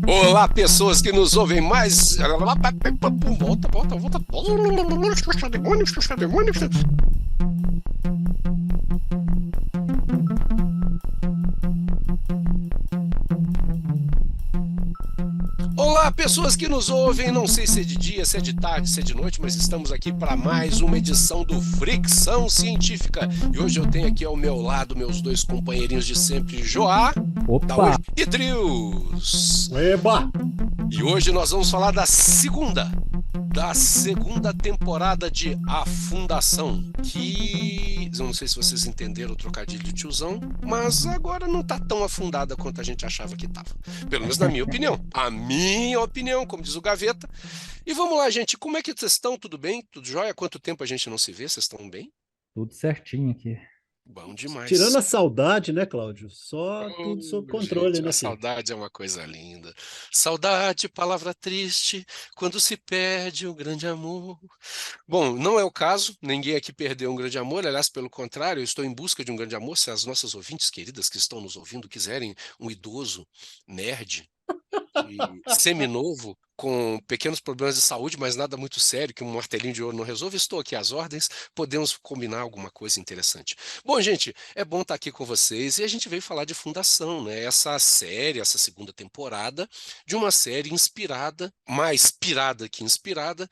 Olá, pessoas que nos ouvem mais. Volta, volta, volta. Olá, pessoas que nos ouvem. Não sei se é de dia, se é de tarde, se é de noite, mas estamos aqui para mais uma edição do Fricção Científica. E hoje eu tenho aqui ao meu lado meus dois companheirinhos de sempre, Joá, da Opa! hoje, e Drius. Eba! E hoje nós vamos falar da segunda temporada de A Fundação, que eu não sei se vocês entenderam o trocadilho de tiozão, mas agora não tá tão afundada quanto a gente achava que tava. Pelo menos na minha opinião. A minha opinião, como diz o Gaveta. E vamos lá, gente, como é que vocês estão? Tudo bem? Tudo jóia? Quanto tempo a gente não se vê? Vocês estão bem? Tudo certinho aqui. Bom Tirando demais. a saudade, né, Cláudio? Só tudo Oh, sob controle, gente, a né, filho? saudade é uma coisa linda. Saudade, palavra triste, quando se perde o grande amor. Bom, não é o caso, ninguém aqui perdeu um grande amor, aliás, pelo contrário, eu estou em busca de um grande amor. Se as nossas ouvintes queridas que estão nos ouvindo quiserem um idoso nerd e seminovo, com pequenos problemas de saúde, mas nada muito sério, que um martelinho de ouro não resolve, estou aqui às ordens, podemos combinar alguma coisa interessante. Bom, gente, é bom estar aqui com vocês e a gente veio falar de Fundação, né? Essa série, essa segunda temporada, de uma série inspirada, mais pirada que inspirada,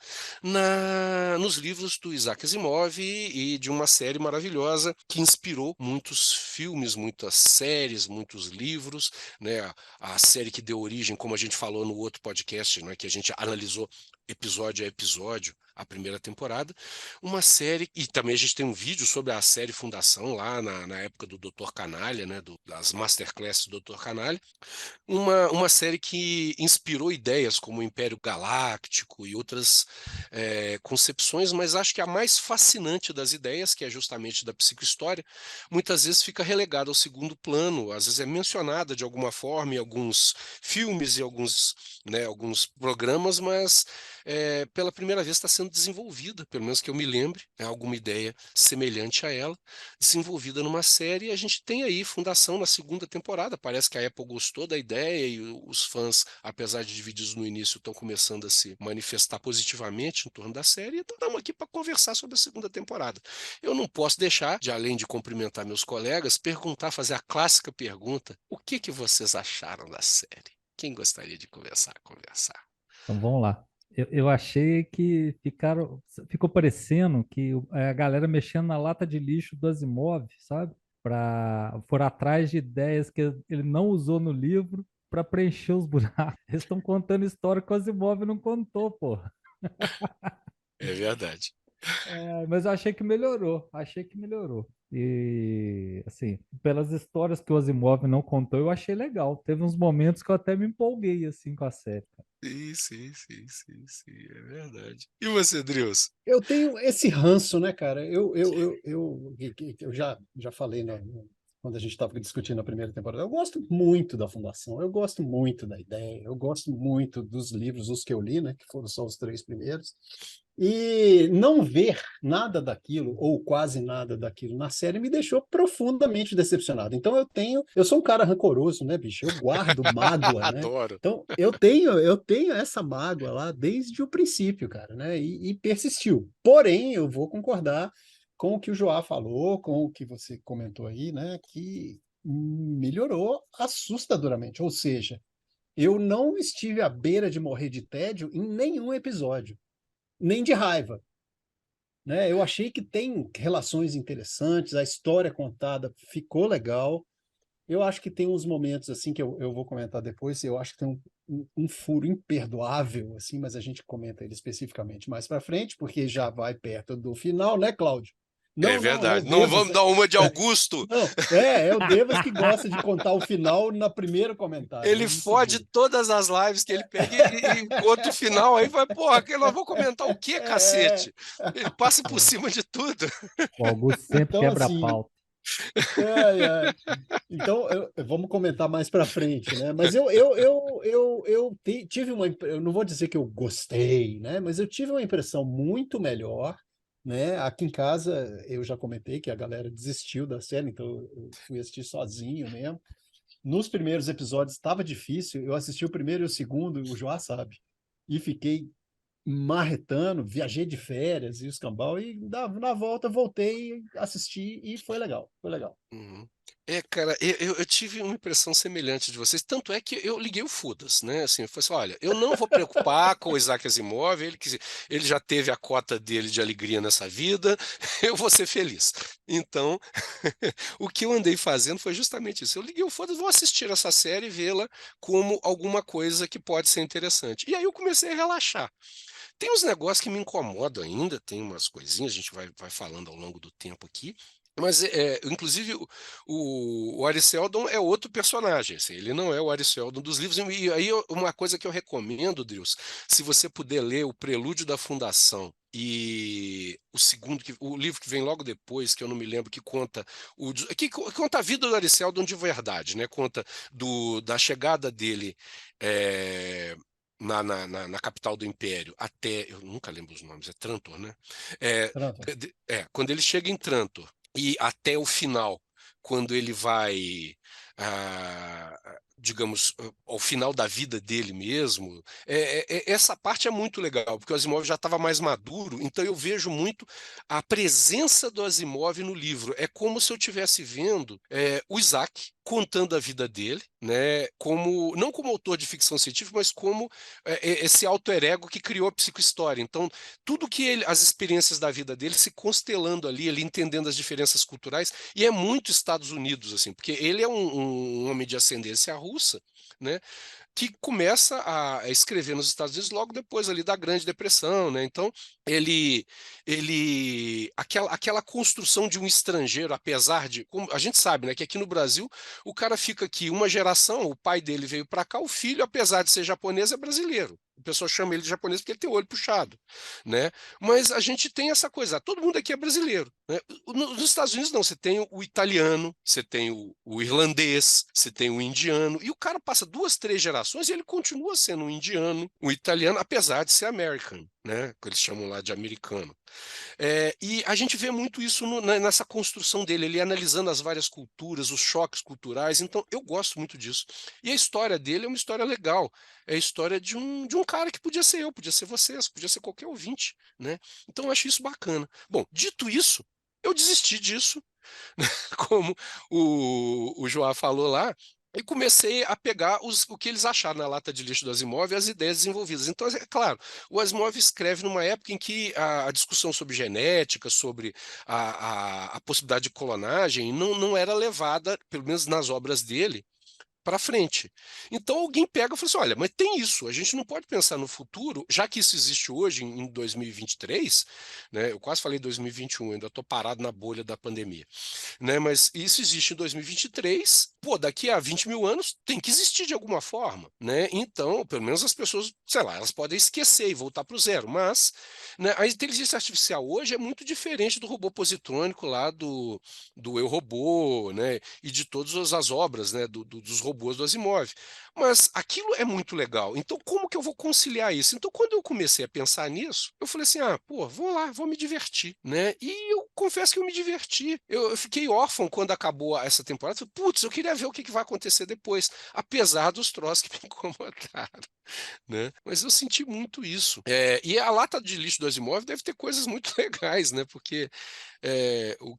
nos livros do Isaac Asimov e de uma série maravilhosa que inspirou muitos filmes, muitas séries, muitos livros, né? A série que deu origem, como a gente falou no outro podcast, né, que a gente analisou episódio a episódio a primeira temporada, uma série, e também a gente tem um vídeo sobre a série Fundação lá na época do Dr. Canalha, né, das Masterclass do Dr. Canalha, uma série que inspirou ideias como o Império Galáctico e outras concepções, mas acho que a mais fascinante das ideias, que é justamente da psicohistória, muitas vezes fica relegada ao segundo plano, às vezes é mencionada de alguma forma em alguns filmes e alguns programas, mas pela primeira vez está sendo desenvolvida, pelo menos que eu me lembre, alguma ideia semelhante a ela, desenvolvida numa série, e a gente tem aí Fundação na segunda temporada. Parece que a Apple gostou da ideia e os fãs, apesar de divididos no início, estão começando a se manifestar positivamente em torno da série. Então estamos aqui para conversar sobre a segunda temporada. Eu não posso deixar de, além de cumprimentar meus colegas, perguntar, fazer a clássica pergunta: o que que vocês acharam da série? Quem gostaria de começar a conversar? Então vamos lá. Eu achei que ficou parecendo que a galera mexendo na lata de lixo do Asimov, sabe? Foram atrás de ideias que ele não usou no livro para preencher os buracos. Eles estão contando história que o Asimov não contou, pô. É verdade. Mas eu achei que melhorou, achei que melhorou. E, assim, pelas histórias que o Asimov não contou, eu achei legal. Teve uns momentos que eu até me empolguei, assim, com a série. Sim, sim, sim, sim, sim, é verdade. E você, Drius? Eu tenho esse ranço, né, cara? Eu já falei, né, quando a gente estava discutindo a primeira temporada. Eu gosto muito da Fundação, eu gosto muito da ideia, eu gosto muito dos livros, os que eu li, né, que foram só os três primeiros. E não ver nada daquilo, ou quase nada daquilo na série, me deixou profundamente decepcionado. Então eu sou um cara rancoroso, né, bicho? Eu guardo mágoa, né? Adoro. Então eu tenho essa mágoa lá desde o princípio, cara, né? E persistiu. Porém, eu vou concordar com o que o Joá falou, com o que você comentou aí, né? Que melhorou assustadoramente. Ou seja, eu não estive à beira de morrer de tédio em nenhum episódio, nem de raiva, né? Eu achei que tem relações interessantes, a história contada ficou legal. Eu acho que tem uns momentos assim que eu vou comentar depois. Eu acho que tem um furo imperdoável assim, mas a gente comenta ele especificamente mais para frente, porque já vai perto do final, né, Cláudio? É Não, não, é o verdade. Não Devas. vamos dar uma de Augusto. Não, é o Devas que gosta de contar o final no primeiro comentário. Eu Ele me fode seguro. todas as lives que ele pega e conta o final. Aí vai, porra, que nós vamos comentar o quê, É, cacete? Ele passa por É. cima de tudo. O Augusto sempre então, quebra a assim, pauta. então, vamos comentar mais para frente, né? Mas tive eu não vou dizer que eu gostei, né? Mas eu tive uma impressão muito melhor, né? Aqui em casa eu já comentei que a galera desistiu da série, então eu fui assistir sozinho mesmo. nos primeiros episódios estava difícil, eu assisti o primeiro e o segundo, o Joá sabe, e fiquei marretando, viajei de férias e o escambau, e na volta voltei, assisti e foi legal, foi legal. Uhum. Cara, eu tive uma impressão semelhante de vocês, tanto é que eu liguei o foda-se, né? Assim, eu falei assim, olha, eu não vou preocupar com o Isaac Asimov, ele já teve a cota dele de alegria nessa vida, eu vou ser feliz. Então, o que eu andei fazendo foi justamente isso. Eu liguei o foda-se, vou assistir essa série e vê-la como alguma coisa que pode ser interessante. E aí eu comecei a relaxar. Tem uns negócios que me incomodam ainda, tem umas coisinhas, a gente vai falando ao longo do tempo aqui. Mas, inclusive, o Ari Seldon é outro personagem, assim, ele não é o Ari Seldon dos livros. E aí, uma coisa que eu recomendo, Drius, se você puder ler o Prelúdio da Fundação e o segundo, o livro que vem logo depois, que eu não me lembro, que conta que conta a vida do Ari Seldon de verdade, né? Conta da chegada dele. é, na capital do Império, até, eu nunca lembro os nomes, é Trantor, né? É, Pronto. quando ele chega em Trantor e até o final, quando ele vai, digamos, ao final da vida dele mesmo, essa parte é muito legal, porque o Asimov já estava mais maduro, então eu vejo muito a presença do Asimov no livro. É como se eu estivesse vendo o Isaac contando a vida dele, né, não como autor de ficção científica, mas como esse alter ego que criou a psicohistória. Então, tudo que as experiências da vida dele se constelando ali, ele entendendo as diferenças culturais, e é muito Estados Unidos, assim, porque ele é um homem de ascendência russa, né? Que começa a escrever nos Estados Unidos logo depois ali da Grande Depressão, né? Então, aquela construção de um estrangeiro, apesar de, como a gente sabe, né, que aqui no Brasil o cara fica aqui uma geração, o pai dele veio para cá, o filho, apesar de ser japonês, é brasileiro. O pessoal chama ele de japonês porque ele tem o olho puxado, né? Mas a gente tem essa coisa, todo mundo aqui é brasileiro, né? Nos Estados Unidos não, você tem o italiano, você tem o irlandês, você tem o indiano, e o cara passa duas, três gerações e ele continua sendo um indiano, um italiano, apesar de ser American, né? Que eles chamam lá de americano. E a gente vê muito isso nessa construção dele, ele analisando as várias culturas, os choques culturais. Então, eu gosto muito disso. E a história dele é uma história legal. É a história de um cara que podia ser eu, podia ser vocês, podia ser qualquer ouvinte, né? Então, eu acho isso bacana. Bom, dito isso, eu desisti disso, como o Joá falou lá, e comecei a pegar o que eles acharam na lata de lixo do Asimov e as ideias desenvolvidas. Então, é claro, o Asimov escreve numa época em que a discussão sobre genética, sobre a possibilidade de clonagem, não era levada, pelo menos nas obras dele, para frente. Então alguém pega e fala assim: olha, mas tem isso, a gente não pode pensar no futuro, já que isso existe hoje, em 2023, né? Eu quase falei 2021, ainda estou parado na bolha da pandemia, né? Mas isso existe em 2023, pô, daqui a 20 mil anos tem que existir de alguma forma, né? Então, pelo menos as pessoas, sei lá, elas podem esquecer e voltar para o zero, mas, né, a inteligência artificial hoje é muito diferente do robô positrônico lá do Eu, Robô, né? E de todas as obras, né, dos robôs do Asimov. Mas aquilo é muito legal. Então, como que eu vou conciliar isso? Então, quando eu comecei a pensar nisso, eu falei assim: pô, vou lá, vou me divertir, né? E eu confesso que eu me diverti. Eu fiquei órfão quando acabou essa temporada. Falei, putz, eu queria ver o que vai acontecer depois, apesar dos troços que me incomodaram, né? Mas eu senti muito isso. E a lata de lixo do Asimov deve ter coisas muito legais, né? Porque o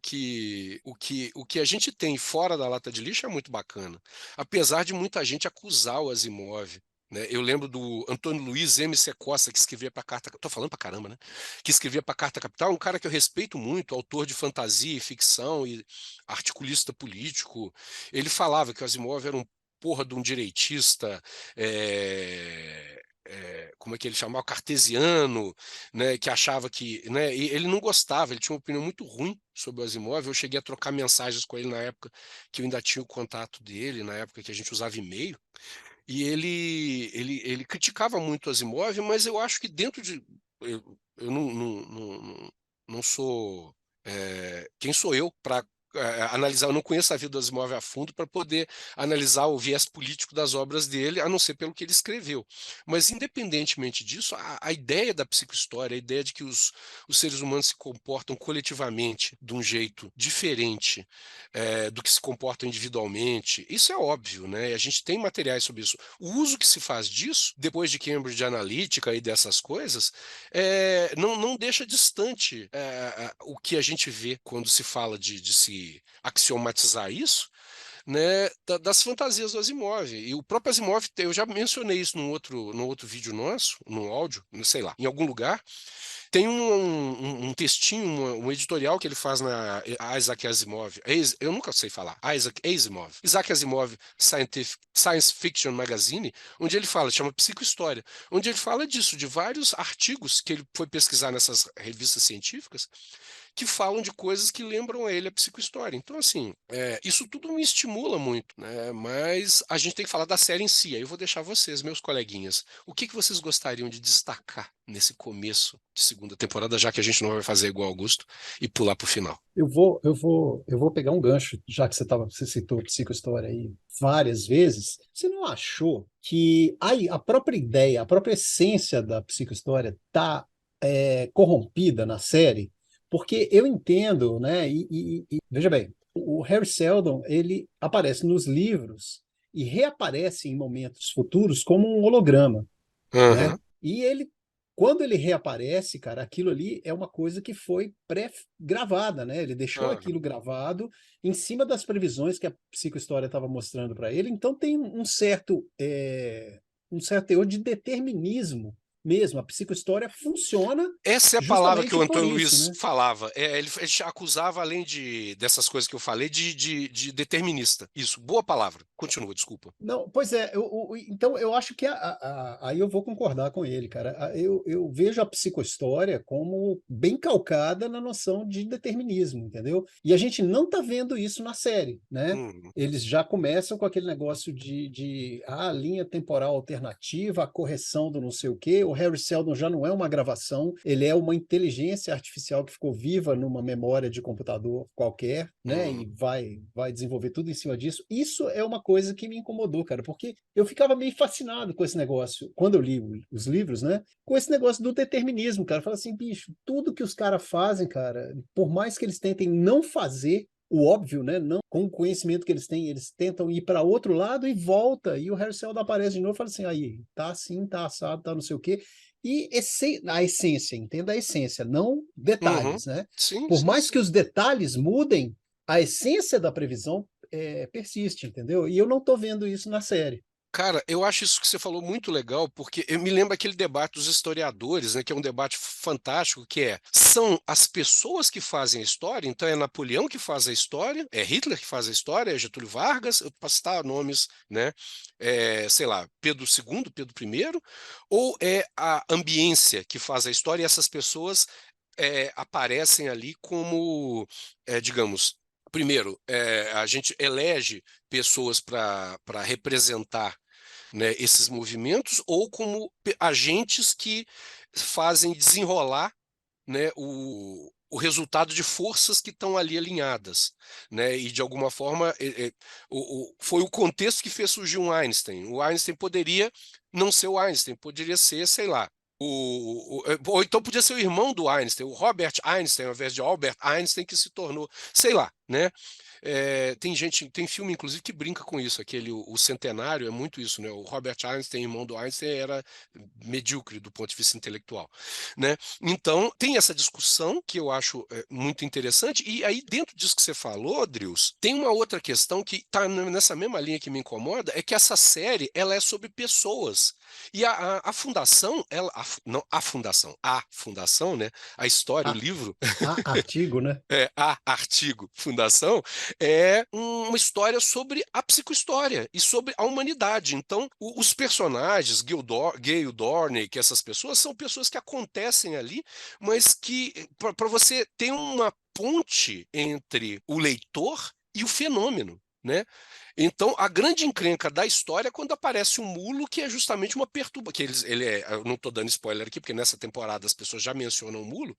que a gente tem fora da lata de lixo é muito bacana. Apesar de muita gente acusar o Asimov. Né? Eu lembro do Antônio Luiz M.C. Costa, que escrevia para a Carta. Estou falando para caramba, né? Que escrevia para a Carta Capital, um cara que eu respeito muito, autor de fantasia e ficção e articulista político. Ele falava que o Asimov era um porra de um direitista. Como é que ele chamava? Cartesiano, né, que achava que, né, e ele não gostava, ele tinha uma opinião muito ruim sobre o Asimov. Eu cheguei a trocar mensagens com ele na época que eu ainda tinha o contato dele, na época que a gente usava e-mail, e ele criticava muito o Asimov, mas eu acho que dentro de. Eu não sou. Quem sou eu para analisar, eu não conheço a vida do Asimov a fundo para poder analisar o viés político das obras dele, a não ser pelo que ele escreveu. Mas, independentemente disso, a ideia da psicohistória, a ideia de que os seres humanos se comportam coletivamente de um jeito diferente do que se comportam individualmente, isso é óbvio, né? A gente tem materiais sobre isso. O uso que se faz disso, depois de Cambridge Analytica e dessas coisas, não deixa distante o que a gente vê quando se fala de se axiomatizar isso, né, das fantasias do Asimov. E o próprio Asimov, eu já mencionei isso num outro vídeo nosso, no áudio, não sei lá, em algum lugar. Tem um textinho, um editorial que ele faz na Isaac Asimov. Eu nunca sei falar. Isaac Asimov. Isaac Asimov Science Fiction Magazine, onde ele fala, chama Psicohistória, onde ele fala disso, de vários artigos que ele foi pesquisar nessas revistas científicas, que falam de coisas que lembram a ele a psicohistória. Então, assim, isso tudo me estimula muito, né? Mas a gente tem que falar da série em si. Aí eu vou deixar vocês, meus coleguinhas. O que vocês gostariam de destacar nesse começo de segunda temporada, já que a gente não vai fazer igual Augusto e pular para o final? Eu vou pegar um gancho, já que você citou psicohistória aí várias vezes. Você não achou que aí a própria ideia, a própria essência da psicohistória está corrompida na série? Porque eu entendo, né? Veja bem, o Harry Seldon ele aparece nos livros e reaparece em momentos futuros como um holograma, né? Aham. E ele, quando ele reaparece, cara, aquilo ali é uma coisa que foi pré-gravada, né? Ele deixou Aham. aquilo gravado em cima das previsões que a psicohistória estava mostrando para ele. Então tem um certo teor de determinismo mesmo. A psicohistória funciona Essa é a palavra que justamente o por Antônio isso, Luiz né? falava. Ele acusava, além dessas coisas que eu falei, de determinista. Isso, boa palavra. Continua, desculpa. Não, pois é, então eu acho que aí eu vou concordar com ele, cara. Eu vejo a psicohistória como bem calcada na noção de determinismo, entendeu? E a gente não está vendo isso na série, né? Hum, Eles já começam com aquele negócio de linha temporal alternativa, a correção do não sei o quê. O Harry Seldon já não é uma gravação, ele é uma inteligência artificial que ficou viva numa memória de computador qualquer, né? E hum. vai desenvolver tudo em cima disso. Isso é uma coisa que me incomodou, cara, porque eu ficava meio fascinado com esse negócio, quando eu li os livros, né? Com esse negócio do determinismo, cara. Fala assim, bicho, tudo que os caras fazem, cara, por mais que eles tentem não fazer o óbvio, né? Não, com o conhecimento que eles têm, eles tentam ir para outro lado e volta. E o Harry Seldon aparece de novo e fala assim: aí, tá assim, tá assado, tá não sei o quê. E a essência, entenda a essência, não Uhum. detalhes, né? Sim, Por sim, mais que sim. os detalhes mudem, a essência da previsão persiste, entendeu? E eu não estou vendo isso na série. Cara, eu acho isso que você falou muito legal, porque eu me lembro aquele debate dos historiadores, né, que é um debate fantástico, que são as pessoas que fazem a história, então é Napoleão que faz a história, é Hitler que faz a história, é Getúlio Vargas, eu posso citar nomes, né, sei lá, Pedro II, Pedro I, ou é a ambiência que faz a história e essas pessoas aparecem ali como, digamos, primeiro, a gente elege pessoas para representar, né, esses movimentos ou como agentes que fazem desenrolar, né, o resultado de forças que estão ali alinhadas, né, e de alguma forma foi o contexto que fez surgir um Einstein. O Einstein poderia não ser o Einstein, poderia ser, sei lá, ou então podia ser o irmão do Einstein, o Robert Einstein, ao invés de Albert Einstein, que se tornou, sei lá, né? Tem filme, inclusive, que brinca com isso. O Centenário é muito isso, né? O Robert Einstein, irmão do Einstein, era medíocre do ponto de vista intelectual, né? Então, tem essa discussão que eu acho muito interessante. E aí, dentro disso que você falou, Drius, tem uma outra questão que está nessa mesma linha que me incomoda, é que essa série ela é sobre pessoas. E a fundação, não a fundação, né? A história, o Há, livro, há artigo, né? a artigo fundação, uma história sobre a psicohistória e sobre a humanidade. Então, os personagens, Gale Dornick, essas pessoas, são pessoas que acontecem ali, mas que, para você ter uma ponte entre o leitor e o fenômeno, né? Então, a grande encrenca da história é quando aparece um mulo que é justamente uma perturba, eu não estou dando spoiler aqui, porque nessa temporada as pessoas já mencionam o mulo,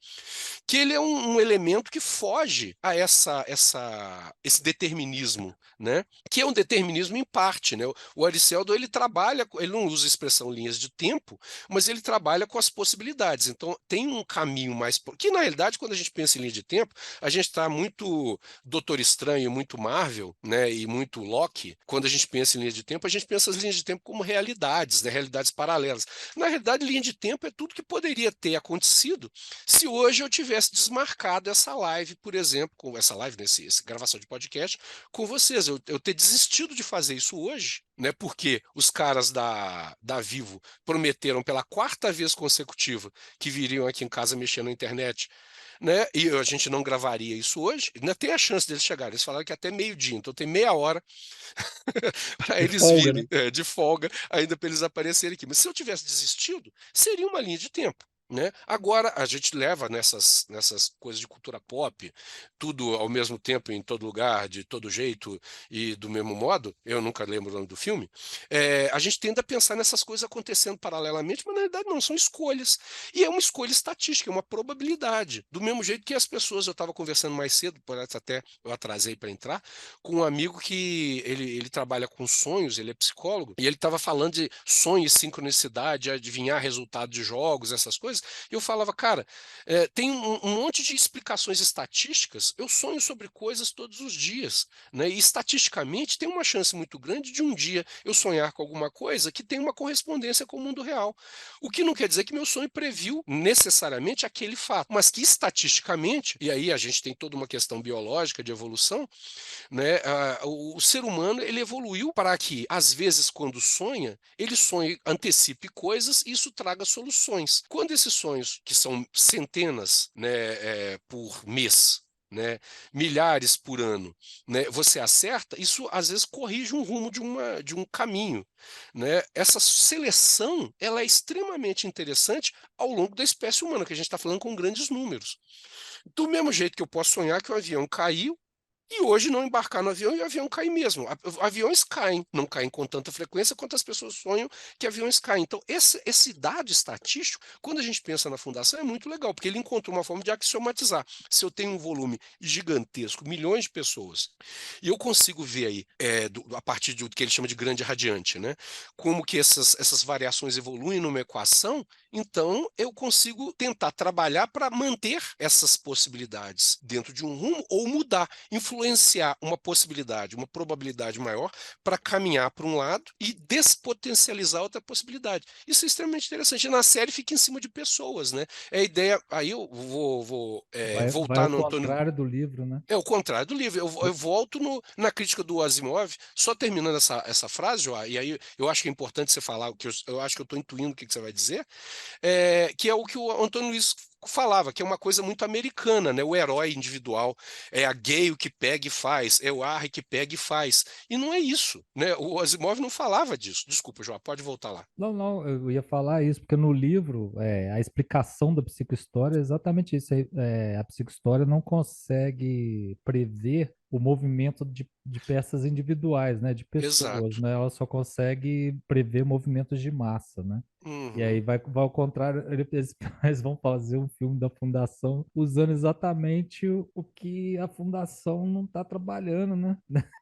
que ele é um elemento que foge a esse determinismo, né? Que é um determinismo em parte, né? O Ariceldo, ele trabalha, ele não usa a expressão linhas de tempo, mas ele trabalha com as possibilidades. Então, tem um caminho mais... Que, na realidade, quando a gente pensa em linha de tempo, a gente está muito Doutor Estranho, muito Marvel, né? E muito Loki. Quando a gente pensa em linha de tempo, a gente pensa as linhas de tempo como realidades, né? Realidades paralelas. Na realidade, linha de tempo é tudo que poderia ter acontecido se hoje eu tivesse desmarcado essa live, por exemplo, com essa live, essa gravação de podcast, com vocês, eu ter desistido de fazer isso hoje, né? Porque os caras da Vivo prometeram pela quarta vez consecutiva que viriam aqui em casa mexendo na internet, né? E a gente não gravaria isso hoje. Ainda tem a chance deles chegarem. Eles falaram que até meio-dia, então tem meia hora para De eles folga, né? virem, de folga, ainda para eles aparecerem aqui. Mas se eu tivesse desistido, seria uma linha de tempo. Né? Agora, a gente leva nessas coisas de cultura pop, tudo ao mesmo tempo, em todo lugar, de todo jeito e do mesmo modo. Eu nunca lembro o nome do filme. A gente tende a pensar nessas coisas acontecendo paralelamente, mas na verdade não, são escolhas. E é uma escolha estatística, é uma probabilidade. Do mesmo jeito que as pessoas, eu estava conversando mais cedo, por até eu atrasei para entrar, com um amigo que ele trabalha com sonhos, ele é psicólogo, e ele estava falando de sonho e sincronicidade, adivinhar resultado de jogos, essas coisas, e eu falava, cara, tem um monte de explicações estatísticas, eu sonho sobre coisas todos os dias, né? E estatisticamente tem uma chance muito grande de um dia eu sonhar com alguma coisa que tem uma correspondência com o mundo real. O que não quer dizer que meu sonho previu necessariamente aquele fato, mas que estatisticamente, e aí a gente tem toda uma questão biológica de evolução, né? O ser humano ele evoluiu para que, às vezes, quando sonha, ele sonhe, antecipe coisas e isso traga soluções. Quando esses sonhos, que são centenas, né, por mês, né, milhares por ano, né, você acerta, isso às vezes corrige um rumo de um caminho, né? Essa seleção ela é extremamente interessante ao longo da espécie humana, que a gente está falando com grandes números. Do mesmo jeito que eu posso sonhar que o avião caiu e hoje não embarcar no avião e o avião cair mesmo. Aviões caem, não caem com tanta frequência quanto as pessoas sonham que aviões caem. Então, esse dado estatístico, quando a gente pensa na fundação, é muito legal, porque ele encontrou uma forma de axiomatizar. Se eu tenho um volume gigantesco, milhões de pessoas, e eu consigo ver aí, a partir do que ele chama de grande radiante, né, como que essas variações evoluem numa equação, então eu consigo tentar trabalhar para manter essas possibilidades dentro de um rumo ou mudar, influenciar uma possibilidade, uma probabilidade maior para caminhar para um lado e despotencializar outra possibilidade. Isso é extremamente interessante. E na série fica em cima de pessoas, né? É a ideia. Aí eu vou Vai voltar ao no Antônio. contrário do livro, né? É o contrário do livro. Eu volto na crítica do Asimov, só terminando essa frase, Joá, e aí eu acho que é importante você falar, o que eu acho que eu estou intuindo o que você vai dizer, que é o que o Antônio Luiz falava, que é uma coisa muito americana, né? O herói individual, é a gay o que pega e faz, é o Arre que pega e faz. E não é isso, né? O Asimov não falava disso. Desculpa, João, pode voltar lá. Não, não, eu ia falar isso, porque no livro, a explicação da psicohistória é exatamente isso. A psicohistória não consegue prever o movimento de peças individuais, né, de pessoas, Exato. né? Ela só consegue prever movimentos de massa, né? E aí Uhum. vai ao contrário, eles vão fazer um filme da Fundação usando exatamente o que a Fundação não está trabalhando, né?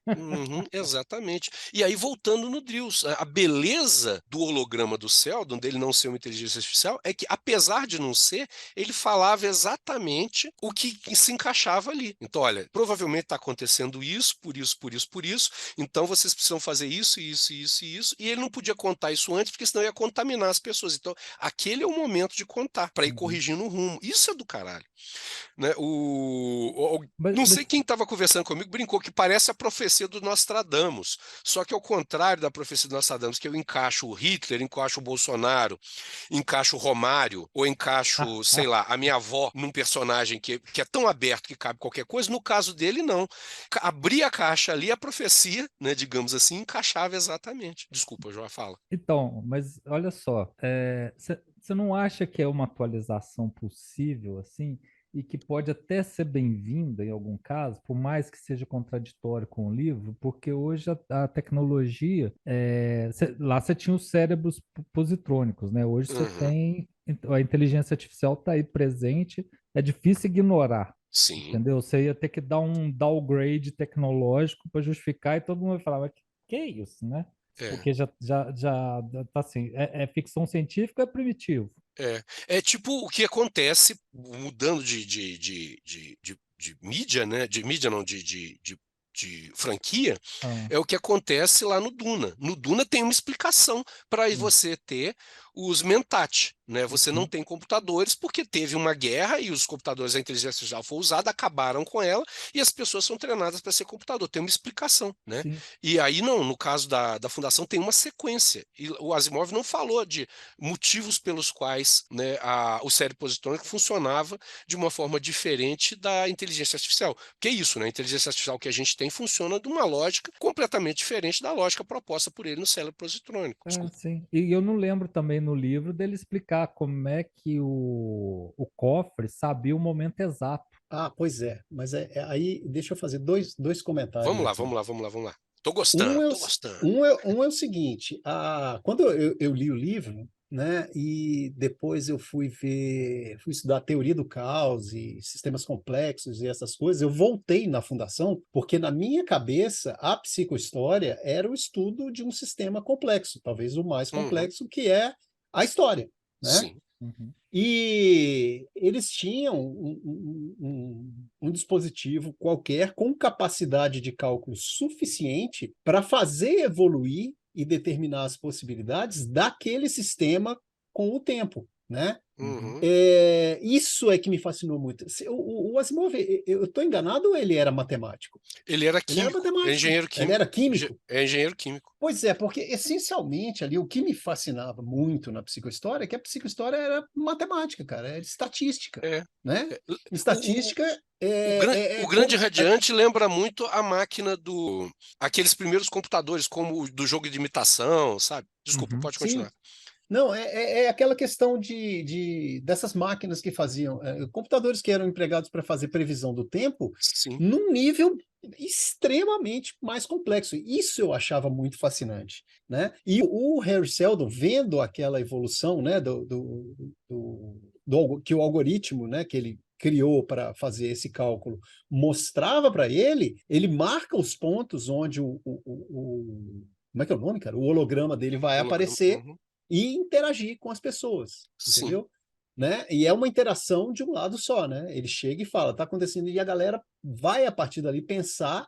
Uhum, exatamente. E aí, voltando no Drills, a beleza do holograma do Sheldon, dele não ser uma inteligência artificial, é que, apesar de não ser, ele falava exatamente o que se encaixava ali. Então, olha, provavelmente está acontecendo isso, por isso, por isso, por isso, então vocês precisam fazer isso, isso, isso e isso, e ele não podia contar isso antes, porque senão ia contaminar as pessoas. Então, aquele é o momento de contar, para ir Uhum. corrigindo o rumo. Isso é do caralho, né? Mas, Não sei mas quem estava conversando comigo, brincou que parece a profecia do Nostradamus. Só que ao contrário da profecia do Nostradamus, que eu encaixo o Hitler, encaixo o Bolsonaro, encaixo o Romário, ou encaixo, sei lá, a minha avó num personagem que é tão aberto que cabe qualquer coisa, no caso dele, não. Abria a caixa ali, a profecia, né, digamos assim, encaixava exatamente. Desculpa, João, fala. Então, mas olha só, você não acha que é uma atualização possível, assim? e que pode até ser bem-vinda em algum caso, por mais que seja contraditório com o livro, porque hoje a tecnologia, lá você tinha os cérebros positrônicos, né? Hoje você Uhum. tem, a inteligência artificial está aí presente, é difícil ignorar. Sim. Entendeu? Você ia ter que dar um downgrade tecnológico para justificar e todo mundo vai falar, mas que é isso, né? É. Porque já tá assim, é ficção científica, é primitivo. É tipo o que acontece, mudando de mídia, né? De mídia não, de franquia, Ah, é o que acontece lá no Duna. No Duna tem uma explicação para hum, você ter os Mentat, né? Você não uhum, tem computadores porque teve uma guerra e os computadores, a inteligência artificial foi usada, acabaram com ela e as pessoas são treinadas para ser computador. Tem uma explicação, né? sim. E aí não, no caso da fundação tem uma sequência. E o Asimov não falou de motivos pelos quais, né, o cérebro positrônico funcionava de uma forma diferente da inteligência artificial. Que é isso, né? A inteligência artificial que a gente tem funciona de uma lógica completamente diferente da lógica proposta por ele no cérebro positrônico. Desculpa. Sim. E eu não lembro também no livro dele explicar como é que o cofre sabia o momento exato. Ah, pois é. Mas aí deixa eu fazer dois comentários Vamos lá, aqui. vamos lá, vamos lá, vamos lá. Um é o, Tô se- gostando. um é o seguinte, quando eu li o livro, né, e depois eu fui estudar teoria do caos e sistemas complexos e essas coisas, eu voltei na fundação, porque na minha cabeça a psicohistória era o estudo de um sistema complexo, talvez o mais Uhum, complexo, que é a história, né? sim. Uhum. E eles tinham um dispositivo qualquer com capacidade de cálculo suficiente para fazer evoluir e determinar as possibilidades daquele sistema com o tempo, né? Uhum. Uhum. Isso é que me fascinou muito. O Asimov, eu estou enganado ou ele era matemático? Ele era Ele era químico, é matemático, engenheiro ele era químico. químico. É engenheiro químico. Pois é, porque essencialmente ali o que me fascinava muito na psicohistória é que a psicohistória era matemática, cara, era estatística, É. né? É. O, Estatística o é grande como. radiante lembra muito a máquina aqueles primeiros computadores, como o do jogo de imitação, sabe? Desculpa, Uhum. pode Sim, continuar. não, é aquela questão dessas máquinas que faziam, computadores que eram empregados para fazer previsão do tempo, Sim. num nível extremamente mais complexo. Isso eu achava muito fascinante, né? E o Harry Seldon, vendo aquela evolução, né, que o algoritmo, né, que ele criou para fazer esse cálculo, mostrava para ele marca os pontos onde como é que é o nome, cara? O holograma dele vai Holograma. aparecer Uhum. e interagir com as pessoas, Sim. entendeu? Né? E é uma interação de um lado só, né? Ele chega e fala, tá acontecendo, e a galera vai a partir dali pensar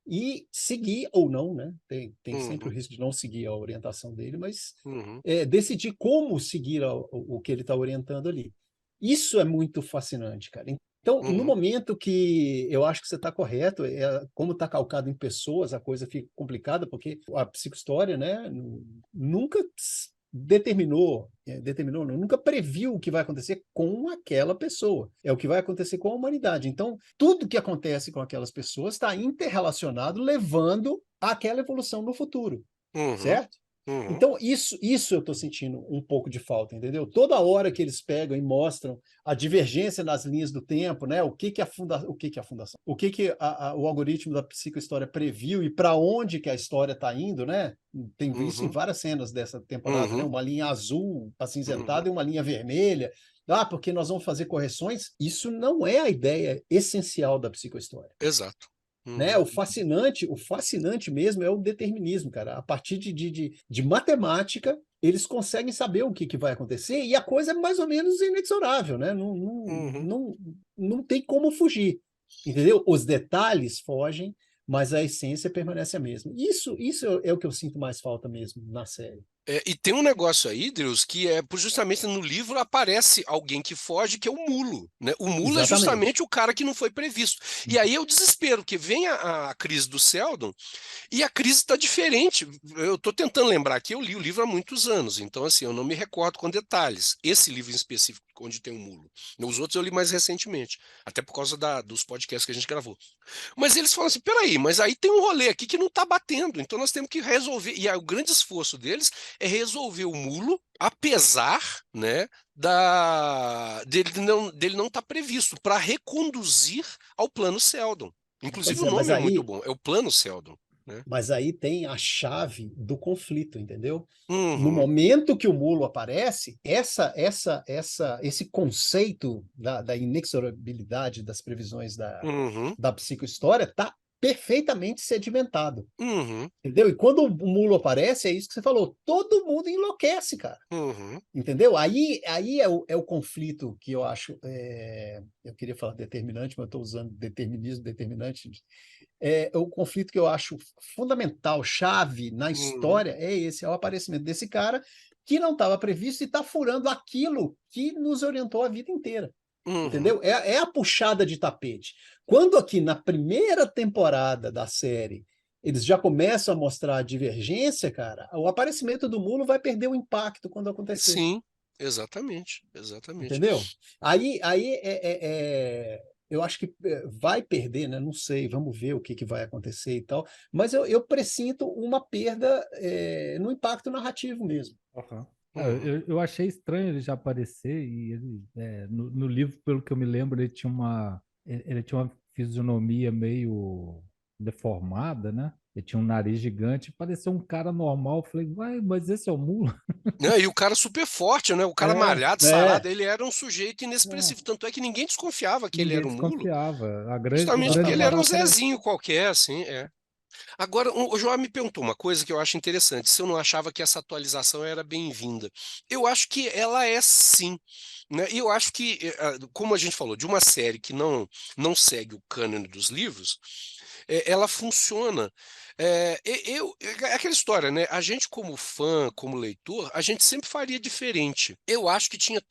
e seguir ou não, né? Tem sempre o Uhum. risco de não seguir a orientação dele, mas Uhum. decidir como seguir o que ele está orientando ali. Isso é muito fascinante, cara. Então, no Uhum. momento que eu acho que você está correto, como está calcado em pessoas, a coisa fica complicada, porque a psicohistória, né, nunca determinou, não, nunca previu o que vai acontecer com aquela pessoa. É o que vai acontecer com a humanidade. Então, tudo que acontece com aquelas pessoas está interrelacionado, levando àquela evolução no futuro, Uhum. certo? Uhum. Então, isso eu estou sentindo um pouco de falta, entendeu? Toda hora que eles pegam e mostram a divergência nas linhas do tempo, né? O que que a fundação, o algoritmo da psicohistória previu e para onde que a história está indo, né? Tem visto em Uhum. várias cenas dessa temporada, né? Uhum. Uma linha azul Uhum. acinzentada e uma linha vermelha. Ah, porque nós vamos fazer correções. Isso não é a ideia essencial da psicohistória, Exato. né? Uhum. O fascinante mesmo é o determinismo, cara. A partir de matemática, eles conseguem saber o que vai acontecer e a coisa é mais ou menos inexorável, né? Não, não, Uhum. não, não tem como fugir, entendeu? Os detalhes fogem, mas a essência permanece a mesma. Isso é o que eu sinto mais falta mesmo na série. E tem um negócio aí, Deus, que justamente no livro aparece alguém que foge, que é o mulo, né? O mulo é Exatamente. justamente o cara que não foi previsto. E aí é o desespero, que vem a crise do Seldon e a crise está diferente. Eu estou tentando lembrar que eu li o livro há muitos anos, então assim, eu não me recordo com detalhes. Esse livro em específico, onde tem o mulo. Os outros eu li mais recentemente, até por causa dos podcasts que a gente gravou. Mas eles falam assim: peraí, mas aí tem um rolê aqui que não está batendo, então nós temos que resolver. E aí, o grande esforço deles é resolver o mulo apesar, né, dele não estar previsto para reconduzir ao plano Seldon. Inclusive Pois o é, nome é muito bom, é o plano Seldon, né? mas aí tem a chave do conflito, entendeu? No Uhum, momento que o mulo aparece, esse conceito da inexorabilidade das previsões uhum, da psicohistória está perfeitamente sedimentado, uhum, entendeu? E quando o mulo aparece, é isso que você falou, todo mundo enlouquece, cara. uhum, Entendeu? Aí é o conflito que eu acho. Eu queria falar determinante, mas eu estou usando determinismo, determinante. É o conflito que eu acho fundamental, chave na uhum, história, é esse: é o aparecimento desse cara que não estava previsto e está furando aquilo que nos orientou a vida inteira. uhum. Entendeu? É a puxada de tapete. Quando aqui na primeira temporada da série eles já começam a mostrar a divergência, cara, o aparecimento do mulo vai perder o impacto quando acontecer. Sim, exatamente, exatamente. Entendeu? Aí eu acho que vai perder, né? Não sei, vamos ver o que vai acontecer e tal. Mas eu presinto uma perda no impacto narrativo mesmo. Aham. Uhum, Eu achei estranho ele já aparecer e ele, no livro, pelo que eu me lembro, ele tinha uma fisionomia meio deformada, né? Ele tinha um nariz gigante, parecia um cara normal. Eu falei, uai, mas esse é o Mula? né, e o cara super forte, né? O cara É, malhado, sarado, é, ele era um sujeito É, inexpressivo. Tanto é que ninguém desconfiava que ele ninguém era um mulo, desconfiava. O justamente porque grande ele era um exatamente. barato era. Zezinho qualquer, assim, é. Agora, o João me perguntou uma coisa que eu acho interessante, se eu não achava que essa atualização era bem-vinda. Eu acho que ela é sim, né? E eu acho que, como a gente falou, de uma série que não segue o cânone dos livros, ela funciona. É aquela história, né? A gente, como fã, como leitor, a gente sempre faria diferente. Eu acho que tinha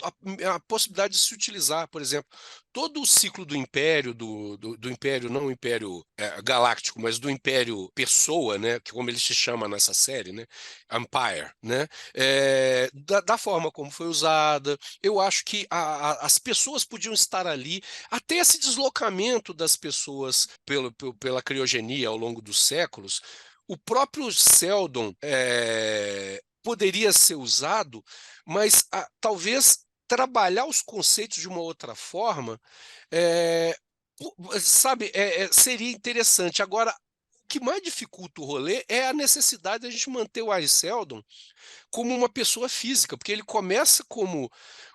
a possibilidade de se utilizar, por exemplo, todo o ciclo do Império, do Império, não o Império Galáctico, mas do Império Pessoa, né, que como ele se chama nessa série, né, Empire, né, da forma como foi usada, eu acho que as pessoas podiam estar ali, até esse deslocamento das pessoas pela criogenia ao longo dos séculos, o próprio Seldon poderia ser usado, mas talvez trabalhar os conceitos de uma outra forma, é, sabe, seria interessante. Agora, o que mais dificulta o rolê é a necessidade de a gente manter o Ice Seldon como uma pessoa física, porque ele começa como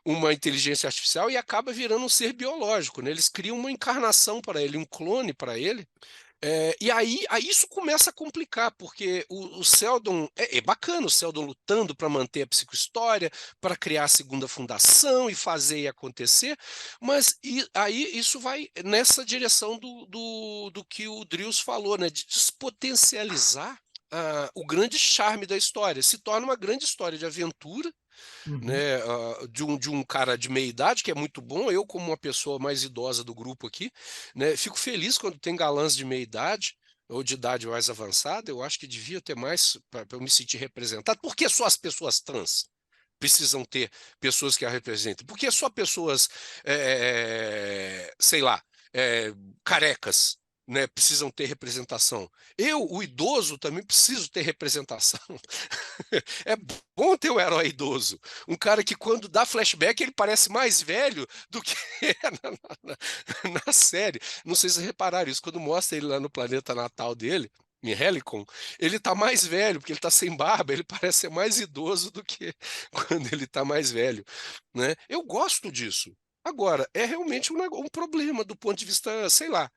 uma inteligência artificial e acaba virando um ser biológico, né? Eles criam uma encarnação para ele, um clone para ele, e aí isso começa a complicar, porque o Seldon é bacana, o Seldon lutando para manter a psicohistória, para criar a segunda fundação e fazer e acontecer, mas aí isso vai nessa direção do que o Drills falou, né, de despotencializar o grande charme da história. Se torna uma grande história de aventura, Uhum. né, de um cara de meia idade, que é muito bom. Eu, como uma pessoa mais idosa do grupo aqui, né, fico feliz quando tem galãs de meia idade ou de idade mais avançada. Eu acho que devia ter mais para eu me sentir representado. Por que só as pessoas trans precisam ter pessoas que a representem? Por que só pessoas, sei lá, é, carecas? Né, precisam ter representação. Eu, o idoso, também preciso ter representação. É bom ter um herói idoso. Um cara que, quando dá flashback, ele parece mais velho do que é na série. Não sei se vocês repararam isso. Quando mostra ele lá no planeta natal dele, em Helicon, ele tá mais velho, porque ele tá sem barba, ele parece ser mais idoso do que quando ele tá mais velho, né? Eu gosto disso. Agora, é realmente um problema do ponto de vista, sei lá,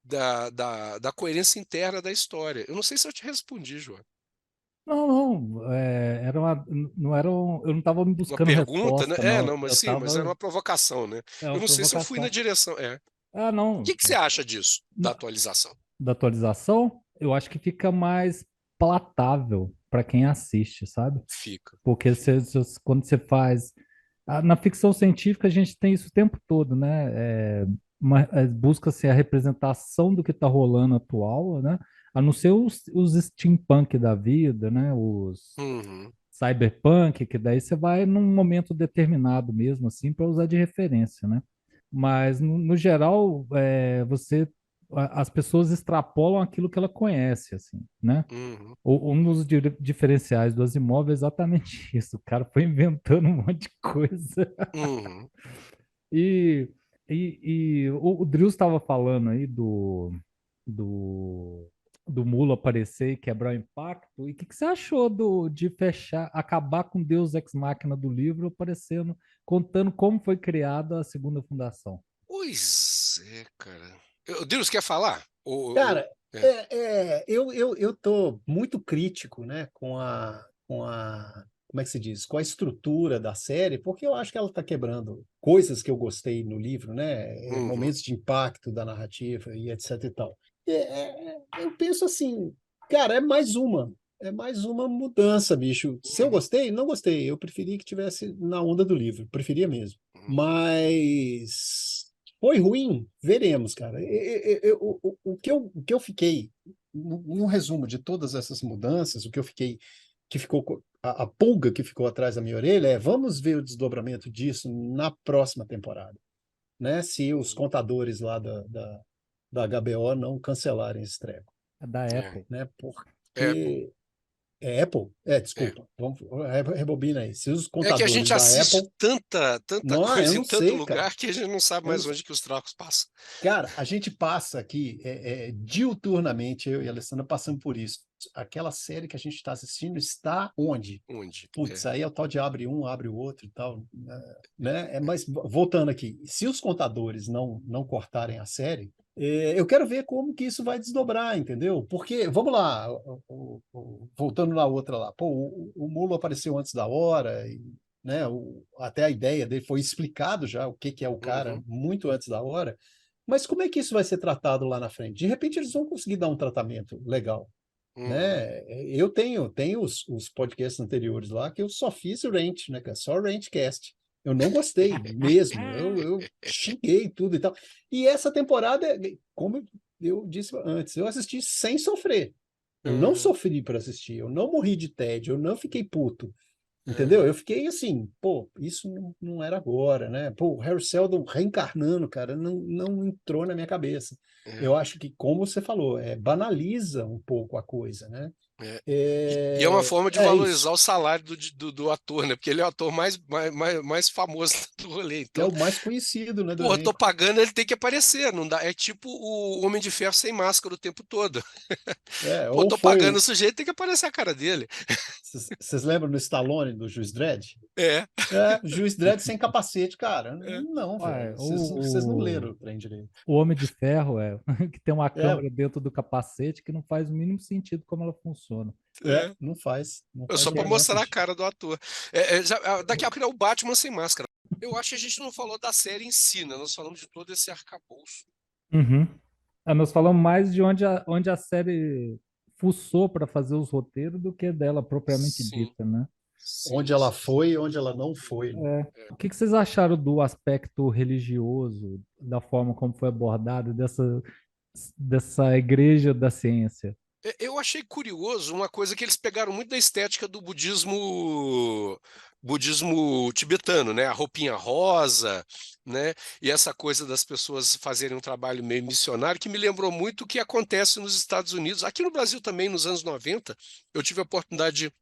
da coerência interna da história. Eu não sei se eu te respondi, João. Não, não, não era eu não estava Uma buscando pergunta, né? resposta, não. Não, mas Eu sim, mas era estava, uma provocação, né? é Eu uma não sei se eu fui na provocação. direção. Ah, O não, que que você acha disso, da na- atualização? da atualização, eu acho que fica mais palatável para quem assiste, sabe? Fica. Porque quando você faz. Na ficção científica, a gente tem isso o tempo todo, né? Busca-se a representação do que está rolando atual, né? A não ser os steampunk da vida, né? Os Uhum, cyberpunk, que daí você vai num momento determinado mesmo, assim, para usar de referência, né? Mas, no geral, você as pessoas extrapolam aquilo que ela conhece, assim, né? Uhum. Um dos diferenciais do Asimov é exatamente isso. O cara foi inventando um monte de coisa. Uhum. E, o Drius estava falando aí do, do Mula aparecer e quebrar o impacto. E o que você achou de fechar, acabar com Deus Ex Machina do livro, aparecendo, contando como foi criada a segunda fundação? Pois é, cara. Deus quer falar? Cara, É. eu tô muito crítico, né, como é que se diz? Com a estrutura da série, porque eu acho que ela está quebrando coisas que eu gostei no livro, né, Uhum. momentos de impacto da narrativa e etc e tal. Eu penso assim, cara, é mais uma mudança, bicho. Se eu Uhum. gostei, não gostei. Eu preferi que tivesse na onda do livro, preferia mesmo. Uhum. Mas foi ruim? Veremos, cara. O que eu fiquei, um resumo de todas essas mudanças, o que eu fiquei, que ficou, a pulga que ficou atrás da minha orelha é: vamos ver o desdobramento disso na próxima temporada, né? Se os contadores lá da HBO não cancelarem esse treco, É da É. Apple. né? É, pô. Porque é Apple? É, É. desculpa, vamos, rebobina aí. Se os É que a contadores gente da assiste Apple. tanta Não, eu coisa em não tanto sei, cara. lugar que a gente não sabe Eu não mais onde que os trocos passam. Cara, a gente passa aqui diuturnamente, eu e a Alessandra passando por isso. Aquela série que a gente está assistindo está onde? Onde? Putz, É. aí é o tal de abre um, abre o outro e tal, né? Mas voltando aqui, se os contadores não cortarem a série, eu quero ver como que isso vai desdobrar, entendeu? Porque, vamos lá, voltando na outra lá, pô, o Mulo apareceu antes da hora, e, né? Até a ideia dele foi explicado já o que é o cara Uhum. muito antes da hora. Mas como é que isso vai ser tratado lá na frente? De repente eles vão conseguir dar um tratamento legal, Uhum. né? Eu tenho os podcasts anteriores lá que eu só fiz rant, né, cara? Só rantcast. Eu não gostei mesmo. Eu xinguei tudo e tal. E essa temporada, como eu disse antes, eu assisti sem sofrer. Eu não Uhum. sofri para assistir, eu não morri de tédio, eu não fiquei puto. Entendeu? Uhum. Eu fiquei assim, pô, isso não era agora, né? Pô, o Harry Seldon reencarnando, cara, não entrou na minha cabeça. É. Eu acho que, como você falou, banaliza um pouco a coisa, né? É. E é uma forma de É valorizar isso. o salário do ator, né? Porque ele é o ator mais famoso do rolê. É Então, o mais conhecido, né, do porra, tô elenco. pagando, ele tem que aparecer. Não dá. É tipo o Homem de Ferro sem máscara o tempo todo. Pô, Ou tô foi pagando o o. sujeito, tem que aparecer a cara dele. Vocês lembram do Stallone, do Juiz Dredd? É. É, Juiz Dredd sem capacete, cara. É. Não, Ué, velho. Vocês não leram o trem direito. o Homem de Ferro que tem uma É, câmera dentro do capacete que não faz o mínimo sentido como ela funciona. É. não É faz só o pra menor mostrar a sentido. cara do ator. Daqui a pouco é o Batman sem máscara. Eu acho que a gente não falou da série em si, né? Nós falamos de todo esse arcabouço. Uhum. Nós falamos mais de onde a série fuçou para fazer os roteiros do que dela propriamente Sim, dita, né? Onde sim, ela sim, sim. foi e onde ela não foi, né? É. É. O que vocês acharam do aspecto religioso, da forma como foi abordado, dessa igreja da ciência? Eu achei curioso uma coisa que eles pegaram muito da estética do budismo tibetano, né? A roupinha rosa, né? E essa coisa das pessoas fazerem um trabalho meio missionário, que me lembrou muito o que acontece nos Estados Unidos. Aqui no Brasil também, nos anos 90, eu tive a oportunidade de